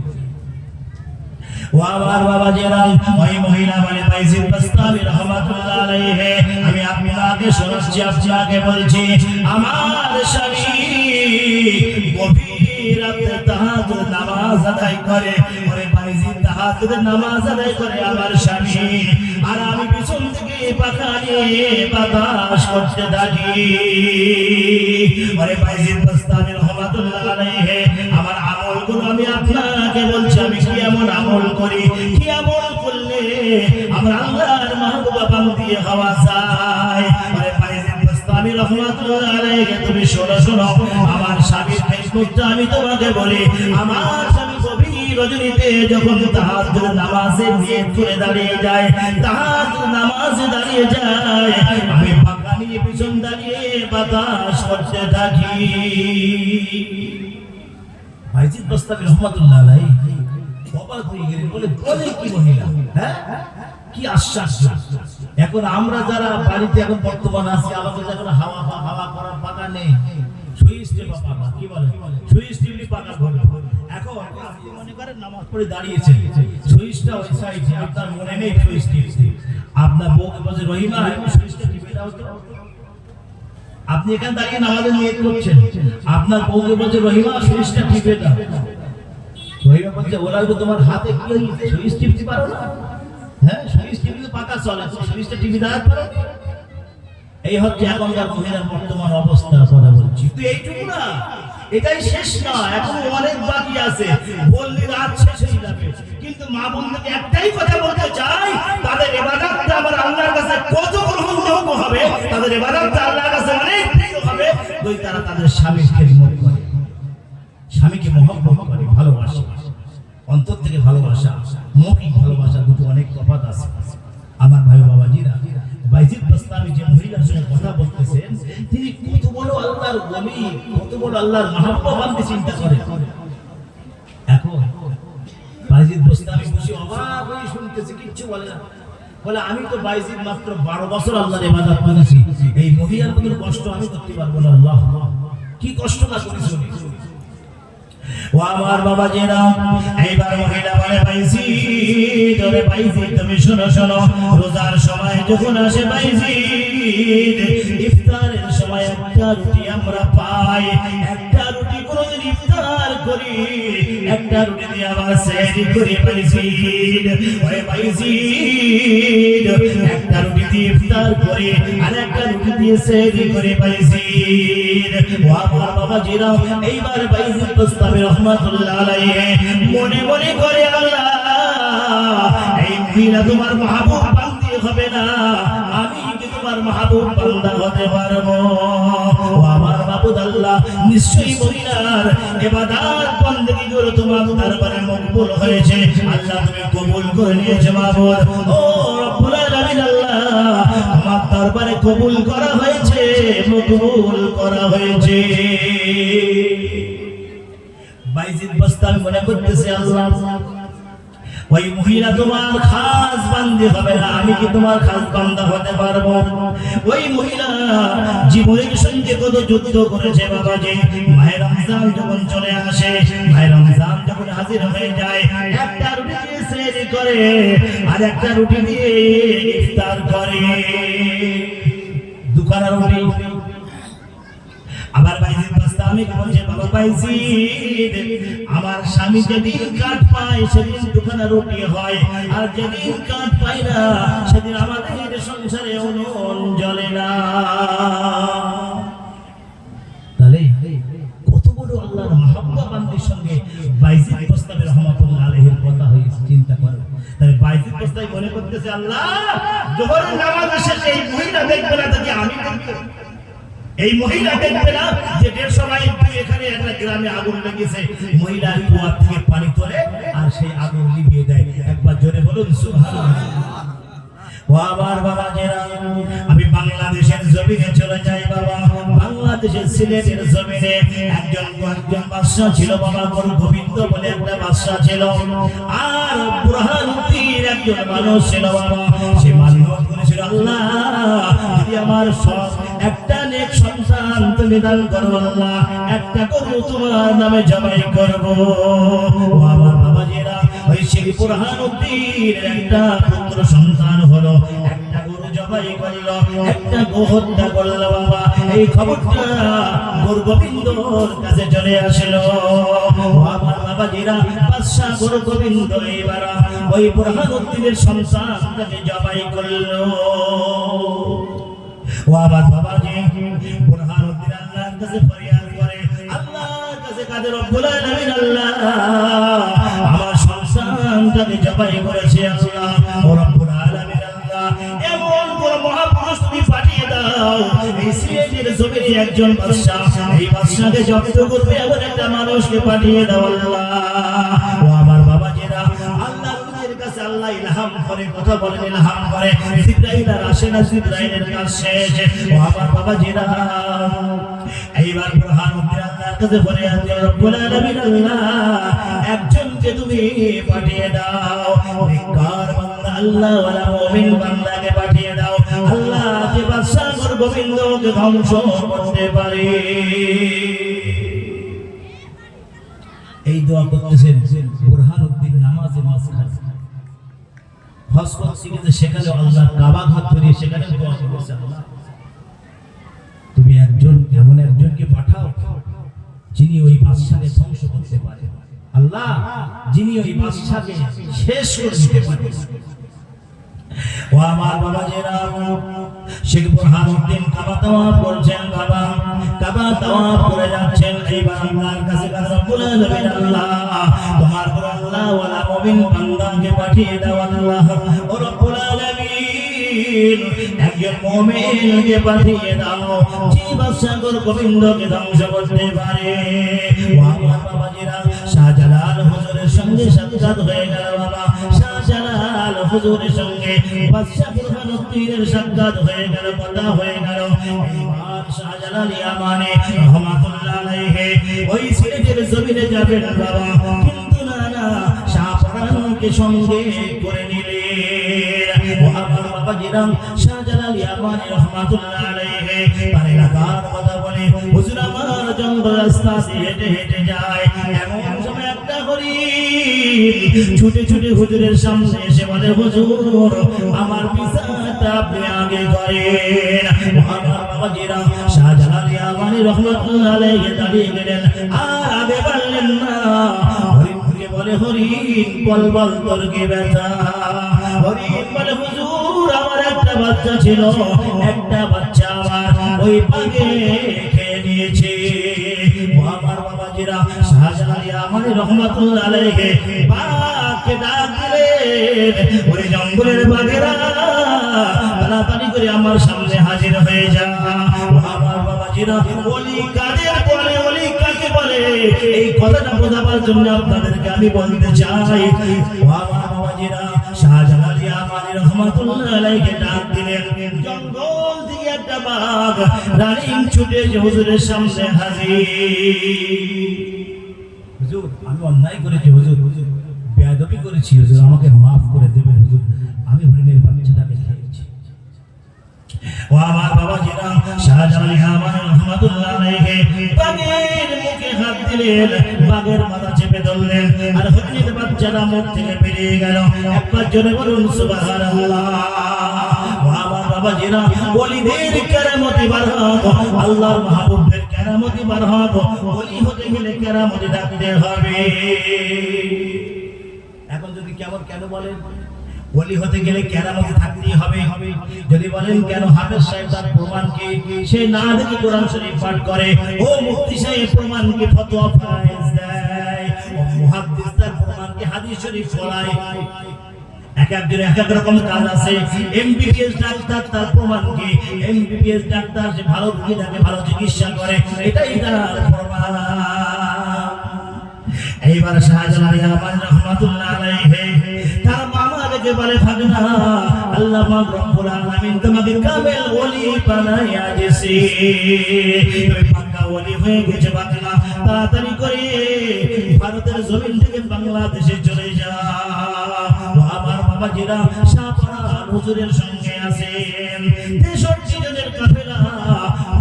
ও আমার বাবা জেরাল ওই মহিলা বলে বাইজিদ বাস্তামি রহমাতুল্লাহ আলাইহি আমি আপনাকে শোনাচ্ছি বলছি, আপনাকে বলছি, আমার স্বামী গভীর রাতে তাহাজ্জুদ নামাজ আদায় করে, ওরে বাইজিদ তাহাজ্জুদ নামাজ আদায় করে আমার স্বামী, আর আমি পিছন থেকে পাখা নিয়ে বাতাস করতে থাকি। ওরে বাইজিদ বাস্তামি রহমাতুল্লাহ আলাইহি, আমার আমলগুলো আমি আপনাকে বলছি, আমি কি এমন আমল করি, কি আমল করলে আমার আল্লাহর মাহবুবা বান্দি হওয়া যায়। ওরে বাইজিদ বাস্তামি রহমাতুল্লাহ আলাইহি, তুমি শোনো শোনো, আমার স্বামীর ফেসবুকটা আমি তোমাকে বলি। আমার স্বামী গভীর রজনীতে যখন তাহাজ্জুদ নামাজে নিয়ত করে দাঁড়িয়ে যায়, তাহাজ্জুদ নামাজে দাঁড়িয়ে যায়, আমি পাখা নিয়ে পিছন দাঁড়িয়ে বাতাস করতে থাকি। বাইজিদ বাস্তামি রহমাতুল্লাহ আলাইহি অবাক হয়ে গেলেন, বলে কি মহিলা, হ্যাঁ কি আশ্চর্য। এখন আমরা যারা বাড়িতে এখন বর্তমান আছি, আমাদের এখন হাওয়া করার পাকা নেই, সুইচ টেপা পাকা, কি বলে সুইচ টিপি পাকা ঘরে। এখন আপনি মনে করেন নামাজ পড়ে দাঁড়িয়েছেন, সুইচটা ওই সাইডে, আপনার মনে নেই সুইচ টিপতে, আপনার বউকে বলছে রহিমা সুইচটা টিপে দাও তো। আপনি এখানে দাঁড়িয়ে নামাজে নিয়ত করছেন, আপনার বউকে বলছে রহিমা সুইচটা টিপে দাও। রহিমা বলছে ওরা তো তোমার হাতে কি হয়েছে, সুইচ টিপতে পারো না? হ্যাঁ সুইচ টিপলে পাকা চলে, সুইচটা টিপে দাও পারো। এই হচ্ছে এখনকার মহিলার বর্তমান অবস্থার কথা বলছি। তো এইটুকু না, এটাই শেষ না, এখন অনেক বাকি আছে, বললে রাত শেষ হয়ে যাবে। কিন্তু মা বোনদেরকে একটাই কথা বলতে চাই, তাদের ইবাদতটা আমার আল্লাহর কাছে কত গ্রহণযোগ্য হবে, তাদের ইবাদতটা আল্লাহর কাছে অনেক প্রিয় হবে যদি তারা তাদের স্বামীর খেদমত করে, স্বামীকে মহব্বত করে, ভালোবাসে, অন্তর থেকে ভালোবাসা, মৌখিক ভালোবাসা, দুটো অনেক তফাৎ আছে। আমার ভাই বাবাজিরা, বাইজিদ বাস্তামি যে মহিলার সঙ্গে কথা বলতেছেন, তিনি কত বড় আল্লাহর ওলি, কত বড় আল্লাহর মাহবুবা বান্দি চিন্তা করেন। এখন বাইজিদ বাস্তামি বসে অবাক হয়ে শুনতেছে, কিচ্ছু বলে না। বলে আমি তো বাইজিদ মাত্র 12 বছর আল্লাহর ইবাদত করেছি, এই মহিলার মতো কষ্ট আমি করতে পারবো না। আল্লাহ কি কষ্ট না করেছি। ও আমার বাবাজিরা, এইবার মহিলা বলে বাইজিদ, ওরে বাইজিদ তুমি শোনো শোনো, রোজার সময় যখন আসে বাইজিদ, ইফতারের সময় একটা রুটি আমরা পাই, একটা রুটি কোনদিন ইফতার করি, একটা রুটি দিয়ে আবার সেহরি করি বাইজিদ। ওরে বাইজিদ একটা রুটি দিয়ে ইফতার করি, আর একটা রুটি দিয়ে সেহরি করি বাইজিদ। ও আমার বাবাজিরা, এইবার বাইজিদ বাস্তামি রহমাতুল্লাহ আলাইহি মনে মনে করে, আল্লাহ এই মহিলা তোমার মাহবুব বান্দি হবে না, আমি কি তোমার মাহবুব বান্দা হতে পারবো? ও আমার মাবুদ আল্লাহ, নিশ্চয়ই মহিলার ইবাদত বندگی গুলো তোমার দরবারে মকবুল হয়েছে। আল্লাহ তুমি কবুল করে নিয়েছো মাবুদ। ও রব্বুল আলামিন আল্লাহ, তোমার দরবারে কবুল করা হয়েছে, মকবুল করা হয়েছে। বাইজিদ বাস্তামি মনে করতেছে, আল্লাহ ওই মহিলা তোমার খাস বান্দি হবে না, আমি কি তোমার খাস বান্দা হতে পারবো? ওই মহিলা জীবনের সঙ্গে কত যুদ্ধ করেছে বাবাজি। মাহে রমজান যখন চলে আসে, মাহে রমজান যখন হাজির হয়ে যায়, একটা রুটি দিয়ে সেহরি করে, আর একটা রুটি দিয়ে ইফতার করে, দুখানা রুটি। আবার বাইজিদ বাস্তামি বলছে, বাবা বাইজিদ, আমার স্বামী যেদিন কাঠ পায় সেদিন দুখানা রুটি হয়, আর যেদিন কাঠ পায় না সেদিন আমাদের সংসারে উনুন জ্বলে না। তাহলে কত বড় আল্লাহর মাহবুবা বান্দির সঙ্গে বাইজিদ বাস্তামি রহমাতুল্লাহ আলাইহির কথা হয়েছে, চিন্তা করো। তাই বাইজিদ বাস্তামি মনে করতেছে, আল্লাহ যোহরের নামাজ শেষে এই মহিলা দেখবে না, যদি আমি দেখব, এই মহিলা দেখবে না যে 150 মাইল দূরে এখানে একটা গ্রামে আগুন লেগেছে, মহিলা কুয়া থেকে পানি তোলে আর সেই আগুন নিভিয়ে দেয়। একবার জোরে বলুন সুবহানাল্লাহ। ও আমার বাবাজিরা, আমি বাংলাদেশের জমিনে চলে যাই বাবা। বাংলাদেশের সিলেটের জমিনে একজন বাদশা ছিল বাবা, বড় গোবিন্দ বলে একটা বাদশা ছিল, আর বুরহানুদ্দিন একজন মানুষ ছিল বাবা। সে মানুষ বলেছিল, আল্লাহ যদি আমার সব একটা নেক সন্তান তুমি দান করো আল্লাহ, একটা গরু তোমার নামে জবাই করব। ও আমার বাবাজিরা, ওই সেই বুরহানুদ্দিনের একটা পুত্র সন্তান হলো, একটা গরু জবাই জবাই করলো, একটা গো হত্যা করলো বাবা। এই খবরটা গুরু গোবিন্দর কাছে চলে আসলো। আমার বাবাজিরা, বাদশা গুরু গোবিন্দ এবার ওই বুরহানুদ্দিনের সন্তানটাকে জবাই করলো। ও আমার বাবাজি, বুরহানুদ্দিন আল্লাহর কাছে ফরিয়াদ করে, আল্লাহর কাছে কাদের রব্বুল আলামিন, আল্লাহ আমার সন্তানটাকে জবাই করেছে, আল্লাহ ও রব্বুল আলামিন, আল্লাহ এমন কোন মহাপুরুষ তুমি পাঠিয়ে দাও, এই সিলেটের জমিনে একজন বাদশা, এই বাদশাকে জব্দ করবে এমন একটা মানুষকে পাঠিয়ে দাও আল্লাহ। ও আমার বাবাজিরা, আল্লাহ কাছে আল্লাহ ইলহাম করে, কথা বলেন ইলহাম করে, জিবরাইল আর আসে না, জিবরাইলের কাজ শেষ। ও আমার বাবাজিরা, এইবার বুরহানুদ্দিন আল্লাহর কাছে ফরিয়াদ করে, রব্বুল আলামিন, আল্লাহ একজনকে তুমি পাঠিয়ে দাও, নেককার বান্দা, আল্লাহ ওয়ালা মুমিন বান্দাকে পাঠিয়ে দাও, আল্লাহ যে বাদশা গুরু গোবিন্দকে ধ্বংস করতে পারে। এই দোয়া করতেছেন বুরহানুদ্দিন নামাজে মাঝখানে হজ করতে গিয়ে, সেখানে আল্লাহ কাবা ঘর ধরে সেখানে দোয়া করেছে, আল্লাহ তুমি এমন একজনকে পাঠাও যিনি ওই বাদশাকে ধ্বংস করতে পারে, আল্লাহ যিনি ওই বাদশাকে শেষ করে দিতে পারে। ও আমার বাবাজিরা, শেখ বুরহানুদ্দিন কাবা তাওয়াফ করছেন, কাবা তাওয়াফ করে যাচ্ছেন। এইবার আল্লাহর কাছে রব্বুল আলামিন, আল্লাহ তোমার পর আল্লাহ ওয়ালা মুমিন বান্দাকে পাঠিয়ে দাও, আল্লাহ ও রব্বুল আলামিন একজন মুমিনকে পাঠিয়ে দাও, যে বাদশা গুরু গোবিন্দকে ধ্বংস করতে পারে। ও আমার বাবাজিরা, শাহজালাল হুজুরের সঙ্গে সাক্ষাৎ হয়ে গেল বাবা, শাহজালাল হুজুরের সঙ্গে বাদশা বুরহানুদ্দিনের সাক্ষাৎ হয়ে গেল, কথা হয়ে গেল। এইবার শাহজালাল ইয়ামানি রহমাতুল্লাহ আলাইহি ওই সিলেটের জমিনে যাবেন বাবা, কিন্তু না শাহপরানকে সঙ্গে করে নিলেন। ও আমার বাবাজিরা, শাহজালাল ইয়ামানি রহমাতুল্লাহ আলাইহি তার এলাকার কথা বলে, হুজুর আমার জঙ্গল রাস্তা দিয়ে হেঁটে হেঁটে যায়, এমন সময় একটা হরিণ ছুটে ছুটে হুজুরের সামনে এসে বলে, হুজুর আমার বিচারটা আপনি আগে করেন। আমার বাবাজিরা, শাহজালাল ইয়ামানি রহমাতুল্লাহ আলাইহি দাঁড়িয়ে গেলেন, আর আগে পারলেন না। হরিণকে বলে, হরিণ বল বল তোর কি ব্যথা? হরিণ বলে, হুজুর আমার একটা বাচ্চা ছিল, একটা বাচ্চা আমার ওই বাঘে খেয়ে নিয়েছে। আমার বাবাজিরা, শাহজালাল ইয়ামানি রহমাতুল্লাহ আলাইহি বাঘকে ডাক দিলেন, ওই জঙ্গলের বাঘেরা তাড়াতাড়ি করে আমার সামনে হাজির হয়ে যা। আমার বাবাজিরা, ওলি কাদের বলে, ওলি কাকে বলে, এই কথাটা বোঝাবার জন্য আপনাদেরকে আমি বলতে চাই। আমার বাবাজিরা, শাহজালাল ইয়ামানি রহমাতুল্লাহ আলাইহি ডাক দিলেন, জঙ্গল থেকে একটা বাঘ রানিং ছুটে হুজুরের সামনে হাজির। হুজুর আমি অন্যায় করেছি, হুজুর বেয়াদবি করেছি, হুজুর আমাকে মাফ করে দেবেন, হুজুর আমি হরিণের বাচ্চাটাকে খেয়েছি। ও আমার বাবাজিরা, শাহজালাল ইয়ামানি রহমাতুল্লাহ আলাইহি বাঘের মুখে হাত দিলেন, বাঘের মাথা চেপে ধরলেন, আর হরিণের বাচ্চাটা মুখ থেকে বেরিয়ে গেল। একবার জোরে বলুন সুবহানাল্লাহ। ও আমার বাবাজিরা, ওলিদের কেরামতি বার হোক, আল্লাহর মাহবুবের কেরামতি বার হোক। ওলি হতে গেলে কেরামতি ডাকতে হবে। এখন যদি কেন বলেন ওলি হতে গেলে কেরামতি থাকতেই হবে, যদি বলেন কেন হাফেজ সাহেব তার প্রমাণ কি, সে না দেখে কোরআন শরীফ পাঠ করে, ও মুফতি সাহেব প্রমাণ কি ফতোয়া ফায়েজ দেয়, ও মুহাদ্দিস তার প্রমাণ কি হাদিস শরীফ পড়ায়। এক একজন এক এক রকম কাজ আছে। এমবিবিএস ডাক্তার তার প্রমাণ কি, এমবিবিএস ডাক্তার যে ভালো রোগীটাকে ভালো চিকিৎসা করে, এটাই তার প্রমাণ। এইবার শাহজালাল ইয়ামানি রহমাতুল্লাহ আলাইহি তার মামাকে বলে, ফাগনা আল্লাহ পাক রব্বুল আলামিন তোমাকে কামেল ওলি বানায়া দিয়েছে, তুমি পাক্কা ওলি হয়ে গেছে বাংলা, তাড়াতাড়ি করে ভারতের জমিন থেকে বাংলাদেশে চলে যাও। আমার বাবাজিরা, শাহপরান হুজুরের সঙ্গে আছেন 63 জনের কাফেলা,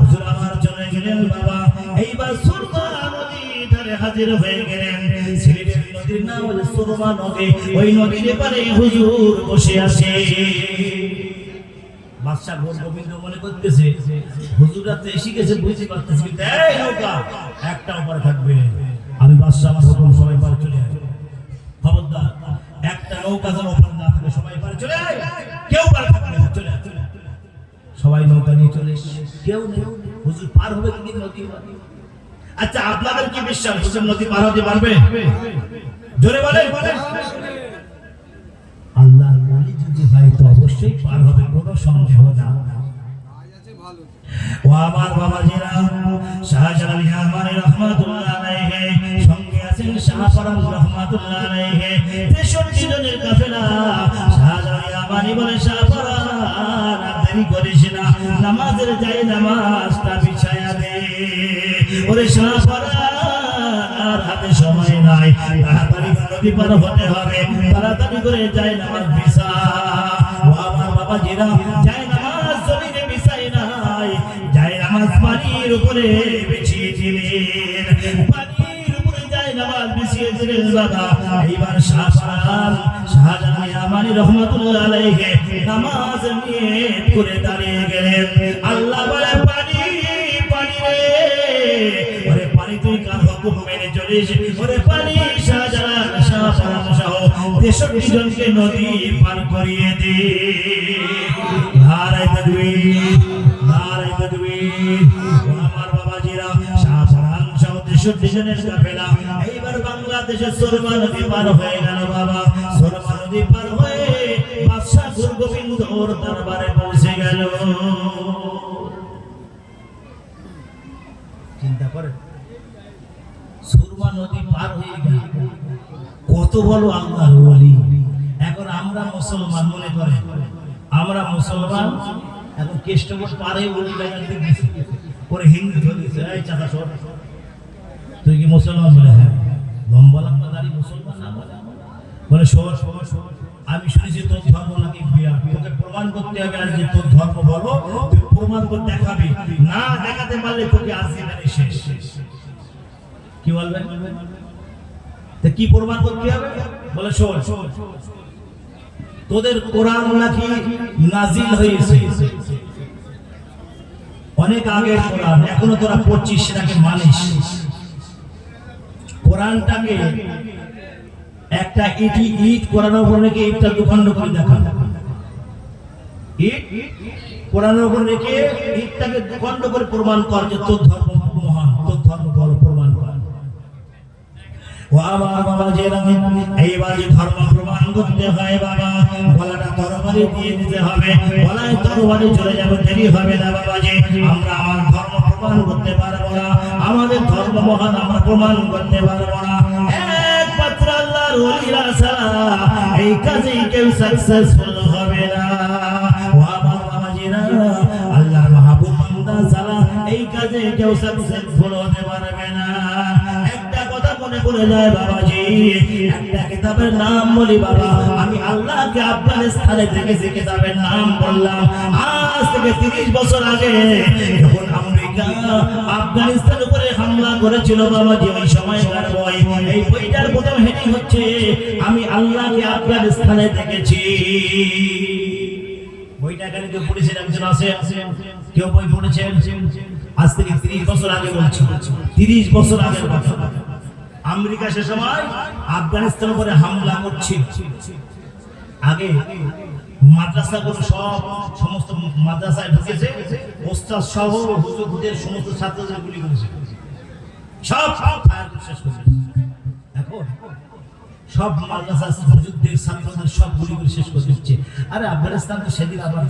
হুজুর আমার চলে গেলেন বাবা। এইবার সুরমা নদী ধারে হাজির হয়ে গেলেন। সিলেটের নদীর নাম হলো সুরমা নদী, ওই নদীর পারে হুজুর বসে আছে। বাদশা গোবিন্দ মনে করতেছে হুজুররা তো এসে গেছে, বুঝতে পারতেছে, কিন্তু এই নৌকা একটা উপরে থাকবে। আমি বাদশা আমার হুকুম, সবাই পারে চলে আয়, খবরদার একটা নৌকা যেন উপরে না থাকে, সবাই পারে চলে আয়, কেউ পারে থাকবে না, চলে আয়। সবাই নৌকা নিয়ে চলে এসেছে, কেউ নেই। হুজুর পার হবে কি নদী? আচ্ছা আপনাদের কি বিশ্বাস হুজুর নদী পার হতে পারবে? জোরে বলেন। আল্লাহর ওলি যদি হয় তো অবশ্যই পার হবে, কোনো সন্দেহ না। ও আমার বাবাজিরা, শাহজালাল ইয়ামানি রাহমাতুল্লাহ আলাইহি সঙ্গে আছেন শাহপরান রাহমাতুল্লাহ আলাইহি, 63 জনের কাফেলা। শাহজালাল ইয়ামানি বলে, শাহপরান আর দেরি করিস না, নামাজের যাই নামাজটা বিছায়া দে। ওরে শাহপরান আর হাতে সময় নাই, তাড়াতাড়ি নদী পার হতে হবে, তাড়াতাড়ি করে যাই নামাজ বিছা। ও আমার বাবাজিরা, যাই নামাজ জমিনে বিছাই নাই, যাই নামাজ পানির উপরে বিছিয়েছিলেন, পানির উপরে যাই নামাজ বিছিয়েছিলেন বাবা। এইবার শাহজালাল ইয়ামানি রাহমাতুল্লাহ আলাইহি নামাজ নিয়ত করে দাঁড়িয়ে গেলেন। আল্লাহ বলে, পানি পানি রে, ওরে পানি তুই কার হুকুম মেনে চলিস? ওরে পানি শাহজালাল শাহপরান সহ 63 জনকে নদী পার করিয়ে দে। নারায়ে তাকবীর, নারায়ে তাকবীর। আমার বাবাজিরা, শাহপরান সহ 63 জনের কাফেলা এইবার বাংলাদেশের সুরমা নদী পার হয়ে গেল বাবা। সুরমা নদী পার হয়ে বাদশা গোবিন্দর দরবারে পৌঁছে গেল। চিন্তা করে, সুরমা নদী পার হয়ে গেল, কত বড় আল্লাহর ওলি। এখন আমরা মুসলমান মনে করে, আমরা মুসলমান এখন কেষ্টপুর পারে ওলি লাগাতে গেছি, পরে হিন্দু ধরেছে, এই চাচা সর, তুই কি মুসলমান? বলে হ্যাঁ। লম্বা লম্বা দাড়ি, মুসলমান না? বলে সর, আমি শুনেছি তোর ধর্ম নাকি বিয়া, তোকে প্রমাণ করতে হবে, আর যে তোর ধর্ম বলো, তুই প্রমাণ করে দেখাবি, না দেখাতে পারলে তোকে আজীবনে শেষ। কি বলবেন? তা কি প্রমাণ করতে হবে? বলে শোন, তোদের কোরআন নাকি নাজিল হয়েছে, অনেক আগের কোরআন, এখনো তোরা পড়ছিস, সেটাকে মানিস। কোরআনটাকে একটা ইট কোরআনের উপর রেখে ইটটা দুখণ্ড করে দেখা, ইট কোরআনের উপর রেখে ইটটাকে দুখণ্ড করে প্রমাণ কর যে তোর ধর্ম মহান, তোর ধর্ম বড়, প্রমাণ কর। ও আমার বাবা, যে এইবার যে ধর্ম প্রমাণ করতে হয় বাবা, গলাটা তরবারি দিয়ে দিতে হবে, গলায় তরবারি চলে যাবে, দেরি হবে না বাবা। যে আমরা আমার ধর্ম প্রমাণ করতে পারবো না, আমাদের ধর্ম মহান, আমরা প্রমাণ করতে পারবো না, একমাত্র আল্লাহর ওলিরা ছাড়া এই কাজে কেউ সাকসেসফুল হবে না। ও আমার বাবাজিরা, আল্লাহর মাহবুব বান্দা ছাড়া এই কাজে কেউ সাকসেসফুল হতে পারবে না। একটা কথা মনে পড়ে যায় বাবাজি, একটা কিতাবের নাম বলি বাবা, আমি আল্লাহকে আফগানিস্তানে দেখেছি, কিতাবের নাম বললাম। আজ থেকে 30 বছর আগে যখন আমেরিকা আফগানিস্তানের উপরে হামলা করেছিল বাবাজি, ওই সময়কার বই, এই বইটার প্রথম হেডিং হচ্ছে আমি আল্লাহকে আফগানিস্তানে দেখেছি। বইটা এখানে কেউ পড়েছেন? একজন আছে? কেউ বই পড়েছেন? আজ থেকে 30 বছর আগে বলছি, 30 বছর আগের কথা। আমেরিকা সে সময় আফগানিস্তানের উপরে হামলা করছে। আগে মাদ্রাসাগুলো সমস্ত মাদ্রাসায় ঢুকেছে, ওস্তাদ সহ হুজুরদের সমস্ত ছাত্রদের গুলি করেছে, সব ফায়ার করে শেষ করেছে। এখন সব মাদ্রাসা হুজুরদের ছাত্রদের সব গুলি করে শেষ করে দিচ্ছে। আরে আফগানিস্তান তো সেদিন আবার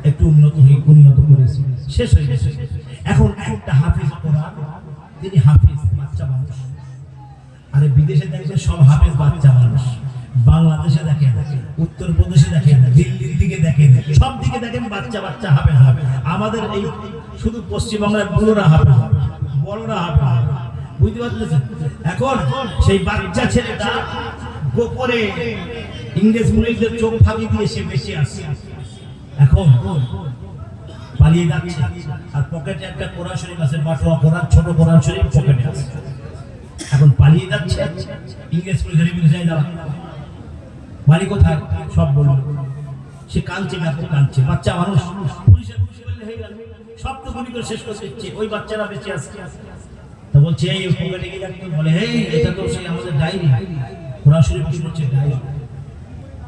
একটু উন্নত করেছে, শেষ হয়ে গেছে। এখন একটা হাফিজ কোরআন, তিনি হাফিজ, বাচ্চা মানুষ। আরে বিদেশে দেখবেন সব হাফেজ বাচ্চা মানুষ, বাংলাদেশে দেখেন, উত্তরপ্রদেশে দেখেন, দিল্লির দিকে দেখেন, সব দিকে দেখেন বাচ্চা বাচ্চা হাফেজ। আমাদের এই শুধু পশ্চিমবাংলার বুড়োরা হাফেজ, বড়রা হাফেজ, বুঝতে পারছেন? এখন সেই বাচ্চা ছেলেটা গোপনে ইংরেজ মুনিশদের চোখ ফাঁকি দিয়ে সে বেঁচে আসছে, এখন পালিয়ে যাচ্ছে। আর পকেটে একটা কোরআন শরীফ আছে, বাটোয়া কোরআন, ছোট কোরআন শরীফ পকেটে আছে, এখন পালিয়ে যাচ্ছে। ইংরেজ পুলিশ ধরে বিদেশে যাওয়া, বাড়ি কোথায় সব বলল। সে কাঁদছে, ব্যাপক কাঁদছে। বাচ্চা মানুষ, পুলিশের খুশি বললে হয়ে গেল, সব তো গুলি করে শেষ করতে দিচ্ছে, ওই বাচ্চারা বেঁচে আসছে। তা বলছে এই পকেটে গিয়ে দেখতে, বলে এই এটা তো সেই আমাদের ডায়েরি, কোরআন শরীফ কি বলছে ডায়েরি,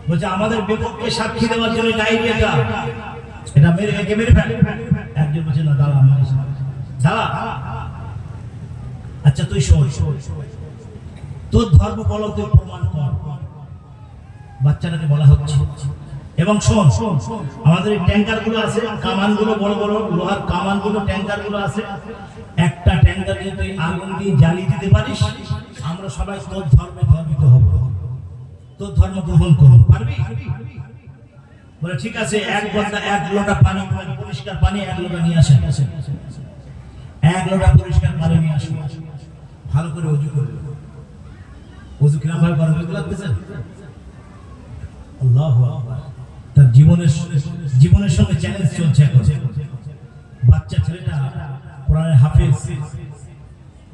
বলছে আমাদের বিপক্ষে সাক্ষী দেওয়ার জন্য ডায়েরি, এটা মেরে একে মেরে ফেলে। একজন বলছে না দাঁড়া, দাঁড়া, আচ্ছা তুই শোন, তোর ধর্ম বলো, তুই প্রমাণ কর। বাচ্চাটাকে বলা হচ্ছে, এবং শোন আমাদের এই ট্যাঙ্কার গুলো আছে, কামান গুলো, বড় বড় লোহার কামান গুলো, ট্যাঙ্কার গুলো আছে, একটা ট্যাঙ্কার যদি তুই আগুন দিয়ে জ্বালিয়ে দিতে পারিস, আমরা সবাই তোর ধর্মে ধর্মিত হব, তোর ধর্ম গ্রহণ করব, পারবি? বলে ঠিক আছে, এক লোটা পানি, পরিষ্কার পানি 1 লোটা নিয়ে আসেন, 1 লোটা পরিষ্কার পানি নিয়ে আসেন, ভালো করে ওযু করবে। ওযু কিরকম ভাবে করবে লাগতেছে? আল্লাহু আকবার। তার জীবনের সঙ্গে চ্যালেঞ্জ চলছে এখন। বাচ্চা ছেলেটা কোরআনের হাফেজ,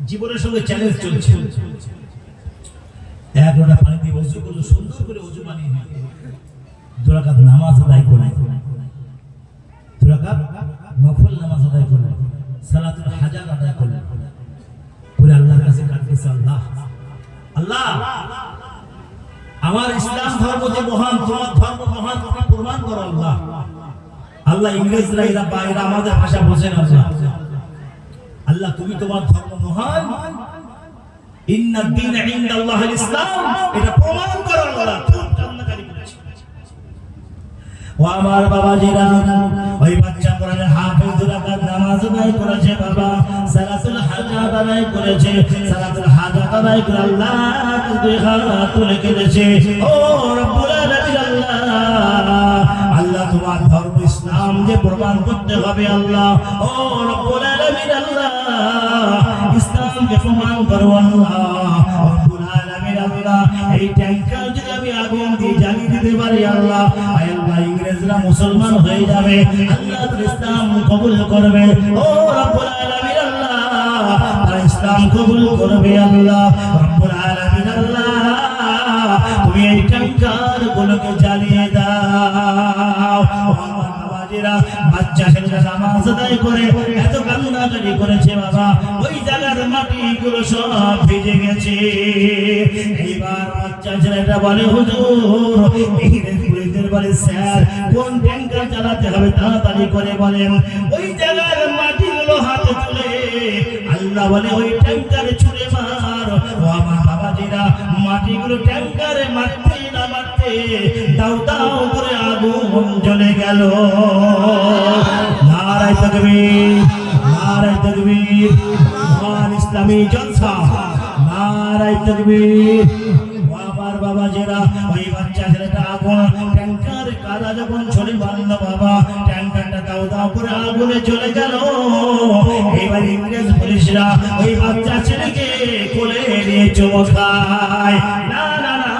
জীবনের সঙ্গে চ্যালেঞ্জ চলছে। 1 লোটা পানি দিয়ে ওযু করলো, সুন্দর করে ওযু বানিয়ে নিল, 2 রাকাত নামাজ আদায় করলো, 2 রাকাত নফল নামাজ আদায় করলো, সালাতুল হাজাত আদায় করলো, পরে আল্লাহর কাছে কাঁদতেছে, আল্লাহ আল্লাহ, আমার ইসলাম ধর্ম যে মহান, তোমার ধর্ম মহান, তুমি প্রমাণ করো আল্লাহ। আল্লাহ ইংরেজরা এরা বাইরে আমাদের ভাষা বোঝে না, আল্লাহ তুমি তোমার ধর্ম মহান, ইন্নাদ দীন ইনদাল্লাহিল ইসলাম, এটা প্রমাণ করো আল্লাহ। ও আমার বাবাজিরা, ওই বাচ্চা কোরআনের হাফেজ, 2 রাকাত নামাজ আদায় করেছে বাবা, সালাতুল হাজাত আদায় করেছে, সালাতুল হাজাত আদায় করে আল্লাহ 2 হাত তুলে কেঁদেছে, ও রব্বুল আলামিন, আল্লাহ তোমার ধর্ম ইসলাম যে প্রমাণ করতে হবে আল্লাহ, ও রব্বুল আলামিন, আল্লাহ ইসলামকে প্রমাণ করো আল্লাহ, রব্বুল আলামিন, আল্লাহ এই ট্যাঙ্কার যদি আমি আগুন দিয়ে জ্বালিয়ে দিতে পারি আল্লাহ, আল্লাহ ইংরেজরা মুসলমান হয়ে যাবে, আল্লাহ ইসলাম কবুল করবে, ও রব্বুল আলামিন, আল্লাহ তারা ইসলাম কবুল করবে আল্লাহ, রব্বুল আলামিন, আল্লাহ তুমি এই ট্যাঙ্কার গুলোকে জ্বালিয়ে দাও। বাচ্চা ছেলেটা নামাজ আদায় করে এত কান্নাকাটি করেছে বাবা, ওই জায়গার মাটিগুলো সব ভিজে গেছে। এইবার বাচ্চা ছেলেটা বলে, হুজুর ইংরেজদের বলে, স্যার কোন ট্যাঙ্কার চালাতে হবে তাড়াতাড়ি করে বলেন। ওই জায়গার মাটিগুলো হাতে তুলে আল্লাহ বলে, ওই ট্যাঙ্কারে ছুঁড়ে মার। ও আমার বাবাজিরা, মাটিগুলো ট্যাঙ্কারে মারতে না মারতে দাও দাও করে আগুন জ্বলে গেল। নারায়ে তাকবীর, নারায়ে তাকবীর, মহান ইসলামী জলসা, নারায়ে তাকবীর। আমার বাবাজিরা, ওই বাচ্চা ছেলেটা আগুন ট্যাঙ্কারে কাদা যখন ছড়ে মারল বাবা, ট্যাঙ্কারটা দাও দাও করে আগুনে জ্বলে গেল। এবার ইংরেজ পুলিশরা ওই বাচ্চা ছেলেকে কোলে নিয়ে চুমো খায়। না না না,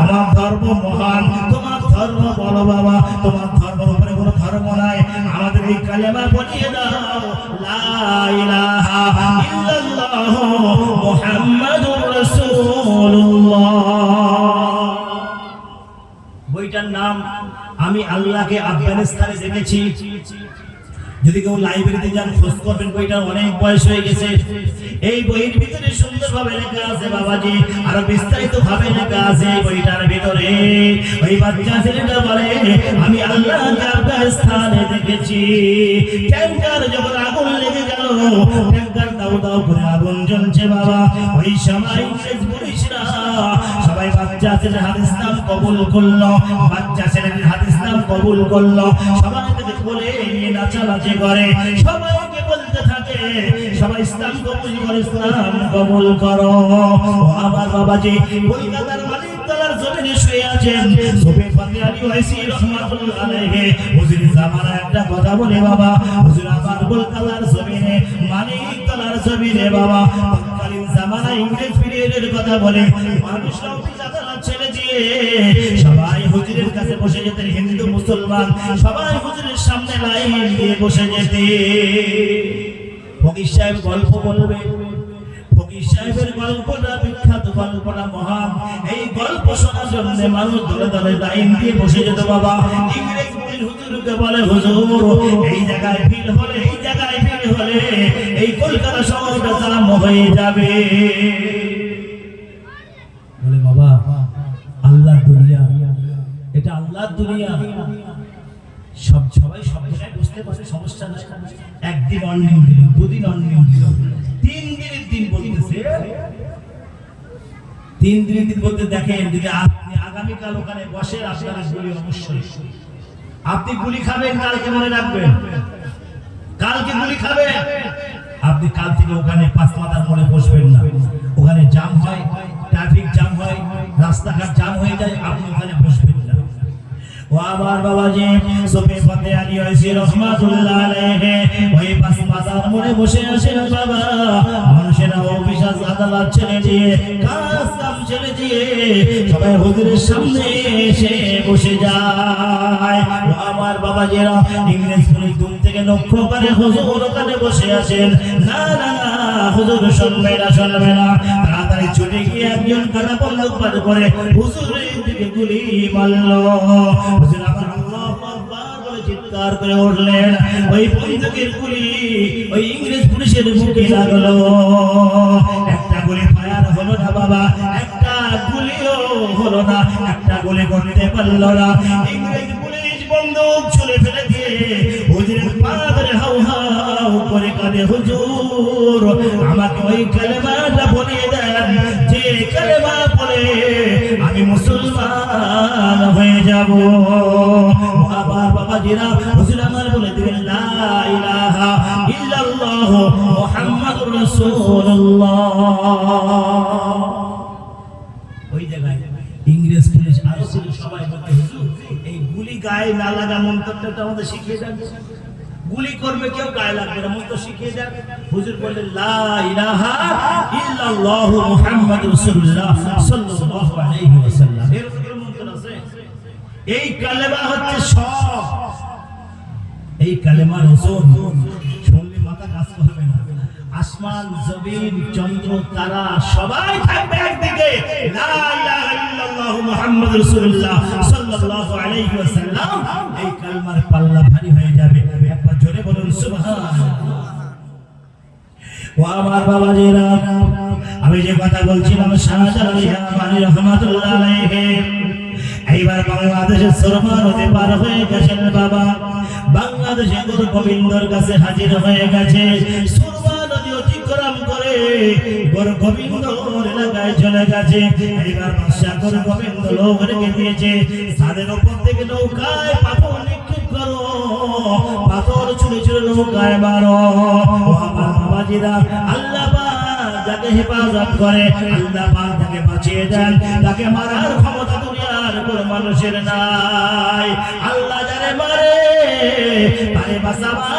আমার ধর্ম মহান, তোমার ধর্ম বলো বাবা, তোমার ধর্মের উপরে কোনো ধর্ম নাই, আমাদের এই কালেমা পড়িয়ে দাও, লা ইলাহা ইল্লাল্লাহ মুহাম্মাদুর রাসূলুল্লাহ। বইটার নাম আমি আল্লাহকে আফগানিস্তানে দেখেছি। যদি কেউ লাইব্রেরিতে যান খোঁজ করবেন, বইটা অনেক বয়স হয়ে গেছে। এই বইয়ের ভিতরে সুন্দরভাবে লেখা আছে বাবাজি, আরো বিস্তারিত ভাবে লেখা আছে বইটার ভিতরে। ওই বাচ্চা ছেলেটা বলে, আমি আল্লাহকে আফগানিস্তানে দেখেছি। ট্যাঙ্কার যখন আগুন লেগে গেল, ট্যাঙ্কার দাও দাও করে আগুন জ্বলছে বাবা, ওই সময় ইংরেজ পুলিশরা সবাই বাচ্চা ছেলের হাতে ইসলাম কবুল করলো, বাচ্চা ছেলের হাতে ইসলাম কবুল করলো, সবাই তাকে কোলে নিয়ে নাচানাচি করে, সবাইকে বলতে থাকে সবাই ইসলাম কবুল করো, ইসলাম কবুল করো। আমার বাবাজি কলকাতার মানিকতলার জমিনে শুয়ে আছেন সুফি ফতে আলী ওয়াইসি রাহমাতুল্লাহ আলাইহি। হুজুর জামানা একটা কথা বলে বাবা, হুজুর আমার কলকাতার জমিনে, মানিকতলার জমিনে বাবা তৎকালীন জামানা ইংরেজ পিরিয়ডের কথা বলে, মানুষরা অফিসাররা ছেড়ে দিয়ে সবাই হুজুরের কাছে বসে যেতেন, হিন্দু মুসলমান সবাই হুজুরের সামনে লাইন দিয়ে বসে যেতে। ফকির সাহেব গল্প বলবে, ফকির সাহেবের গল্পটা বিখ্যাত গল্পটা মহান। এই গল্প শোনার জন্য মানুষ ধরে ধরে লাইন দিয়ে বসে যেত বাবা। ইংরেজ পুলিশ হুজুরকে বলে, হুজুর এই জায়গায় ভিড় হলে, এই জায়গায় ভিড় হলে এই কলকাতা শহরটা জাম হয়ে যাবে। বলে বাবা আল্লাহর দুনিয়া, এটা আল্লাহর দুনিয়া, সবাই সব জায়গায় বুঝতে পারছে, সমস্যা নাই। একদিন অন্যদিন দিল, দুদিন অন্যদিন দিল, 3 দিনের দিন বলতেছে। 3 দিনের দিন বলতে দেখেন, যদি আপনি আগামীকাল ওখানে বসে আপনার গুলি অবশ্যই, আপনি গুলি খাবেন, কালকে মনে রাখবেন, কালকে গুলি খাবেন। আপনি কাল থেকে ওখানে 5 মাথার মোড়ে বসবেন না, ওখানে জাম হয়, ট্রাফিক জাম হয়, রাস্তাঘাট জাম হয়ে যায়, আপনি ওখানে বসবেন না। ও আমার বাবাজি সুফি ফতে আলী ওয়াইসি রাহমাতুল্লাহ আলাইহি ওই 5 মাথার মোড়ে বসে আছেন বাবা। মানুষেরা অফিস আদালত ছেড়ে দিয়ে, কাজ কাম ছেড়ে দিয়ে সবাই হুজুরের সামনে এসে বসে যায়। ও আমার বাবাজিরা, ইংরেজ পুলিশ দূর থেকে লক্ষ্য করে হুজুর ওখানে বসে আছেন। না না না, হুজুর শুনবে না, শুনবে না। তাড়াতাড়ি ছুটে গিয়ে একজন কাটা বন্দুক বার করে হুজুরের দিকে গুলি মারল। হুজুর আমার আল্লাহু আকবার বলে চিৎকার করে উঠলেন। ওই বন্দুকের গুলি ওই ইংরেজ পুলিশের বুকে লাগলো। একটা গুলি ফায়ার হলো না বাবা, একটা গুলিও হলো না, একটা গুলি করতে পারলো না। ইংরেজ পুলিশ বন্দুক ছুঁড়ে ফেলে দিয়ে হুজুরের পা ধরে হাউ হাউ করে কাঁদে, হুজুর আমাকে ওই কালেমাটা বলিয়ে দেন, যে কালেমা বলে আমি মুসলমান হয়ে যাব। বাবা বাবাজিরা, হুজুর আমার বলে দিবেন লা ইলাহা ইল্লাল্লাহ মুহাম্মাদুর রাসূলুল্লাহ। ওই জায়গায় ইংরেজ পুলিশ আরো ছিল, সবাই বলতে, হুজুর এই গুলি গায়ে না লাগা মন্ত্রটা আমাদের শিখিয়ে দেন, গুলি করবে কেউ গায়ে লাগবে না, মন্ত্র শিখিয়ে দেন। হুজুর বললেন লা ইলাহা ইল্লাল্লাহ মুহাম্মাদুর রাসূলুল্লাহ সাল্লাল্লাহু আলাইহি ওয়াসাল্লাম। এর উপরে মন্ত্র আছে। এই কালেমা হচ্ছে সব। এই কালেমার ওজন শুনলে মাথা কাজ করবে না। আসমান জমিন চন্দ্র তারা সবাই থাকবে একদিকে, লা ইলাহা ইল্লাল্লাহু মুহাম্মাদুর রাসূলুল্লাহ সাল্লাল্লাহু আলাইহি ওয়াসাল্লাম। এই কালেমার পাল্লা ভারী হয়ে যাবে। একবার জোরে বলুন সুবহানাল্লাহ। ও আমার বাবাজিরা, আমি যে কথা বলছিলাম শাহজালাল ইয়ামানি রাহমাতুল্লাহ আলাইহি, এইবার বাংলাদেশের সুরমা নদী পার হয়ে গেছেন বাবা। বাংলাদেশে গুরু গোবিন্দর কাছে হাজির হয়ে গেছে। সুরমা নদী অতিক্রম করে গুরু গোবিন্দর এলাকায় চলে গেছে। এইবার বাদশা গুরু গোবিন্দ লোক রেখে দিয়েছে, ছাদের উপর থেকে নৌকায় পাথর নিক্ষেপ করো, পাথর ছুঁড়ে ছুঁড়ে নৌকায় মারো। আমার বাবাজিরা, আল্লাহ পাক যাকে হেফাজত করে, আল্লাহ পাক তাকে বাঁচিয়ে দেন। তাকে মারার ক্ষমতা দুনিয়ার কোনো মানুষের নাই। আল্লাহ যারে মারে তারে বাঁচাবার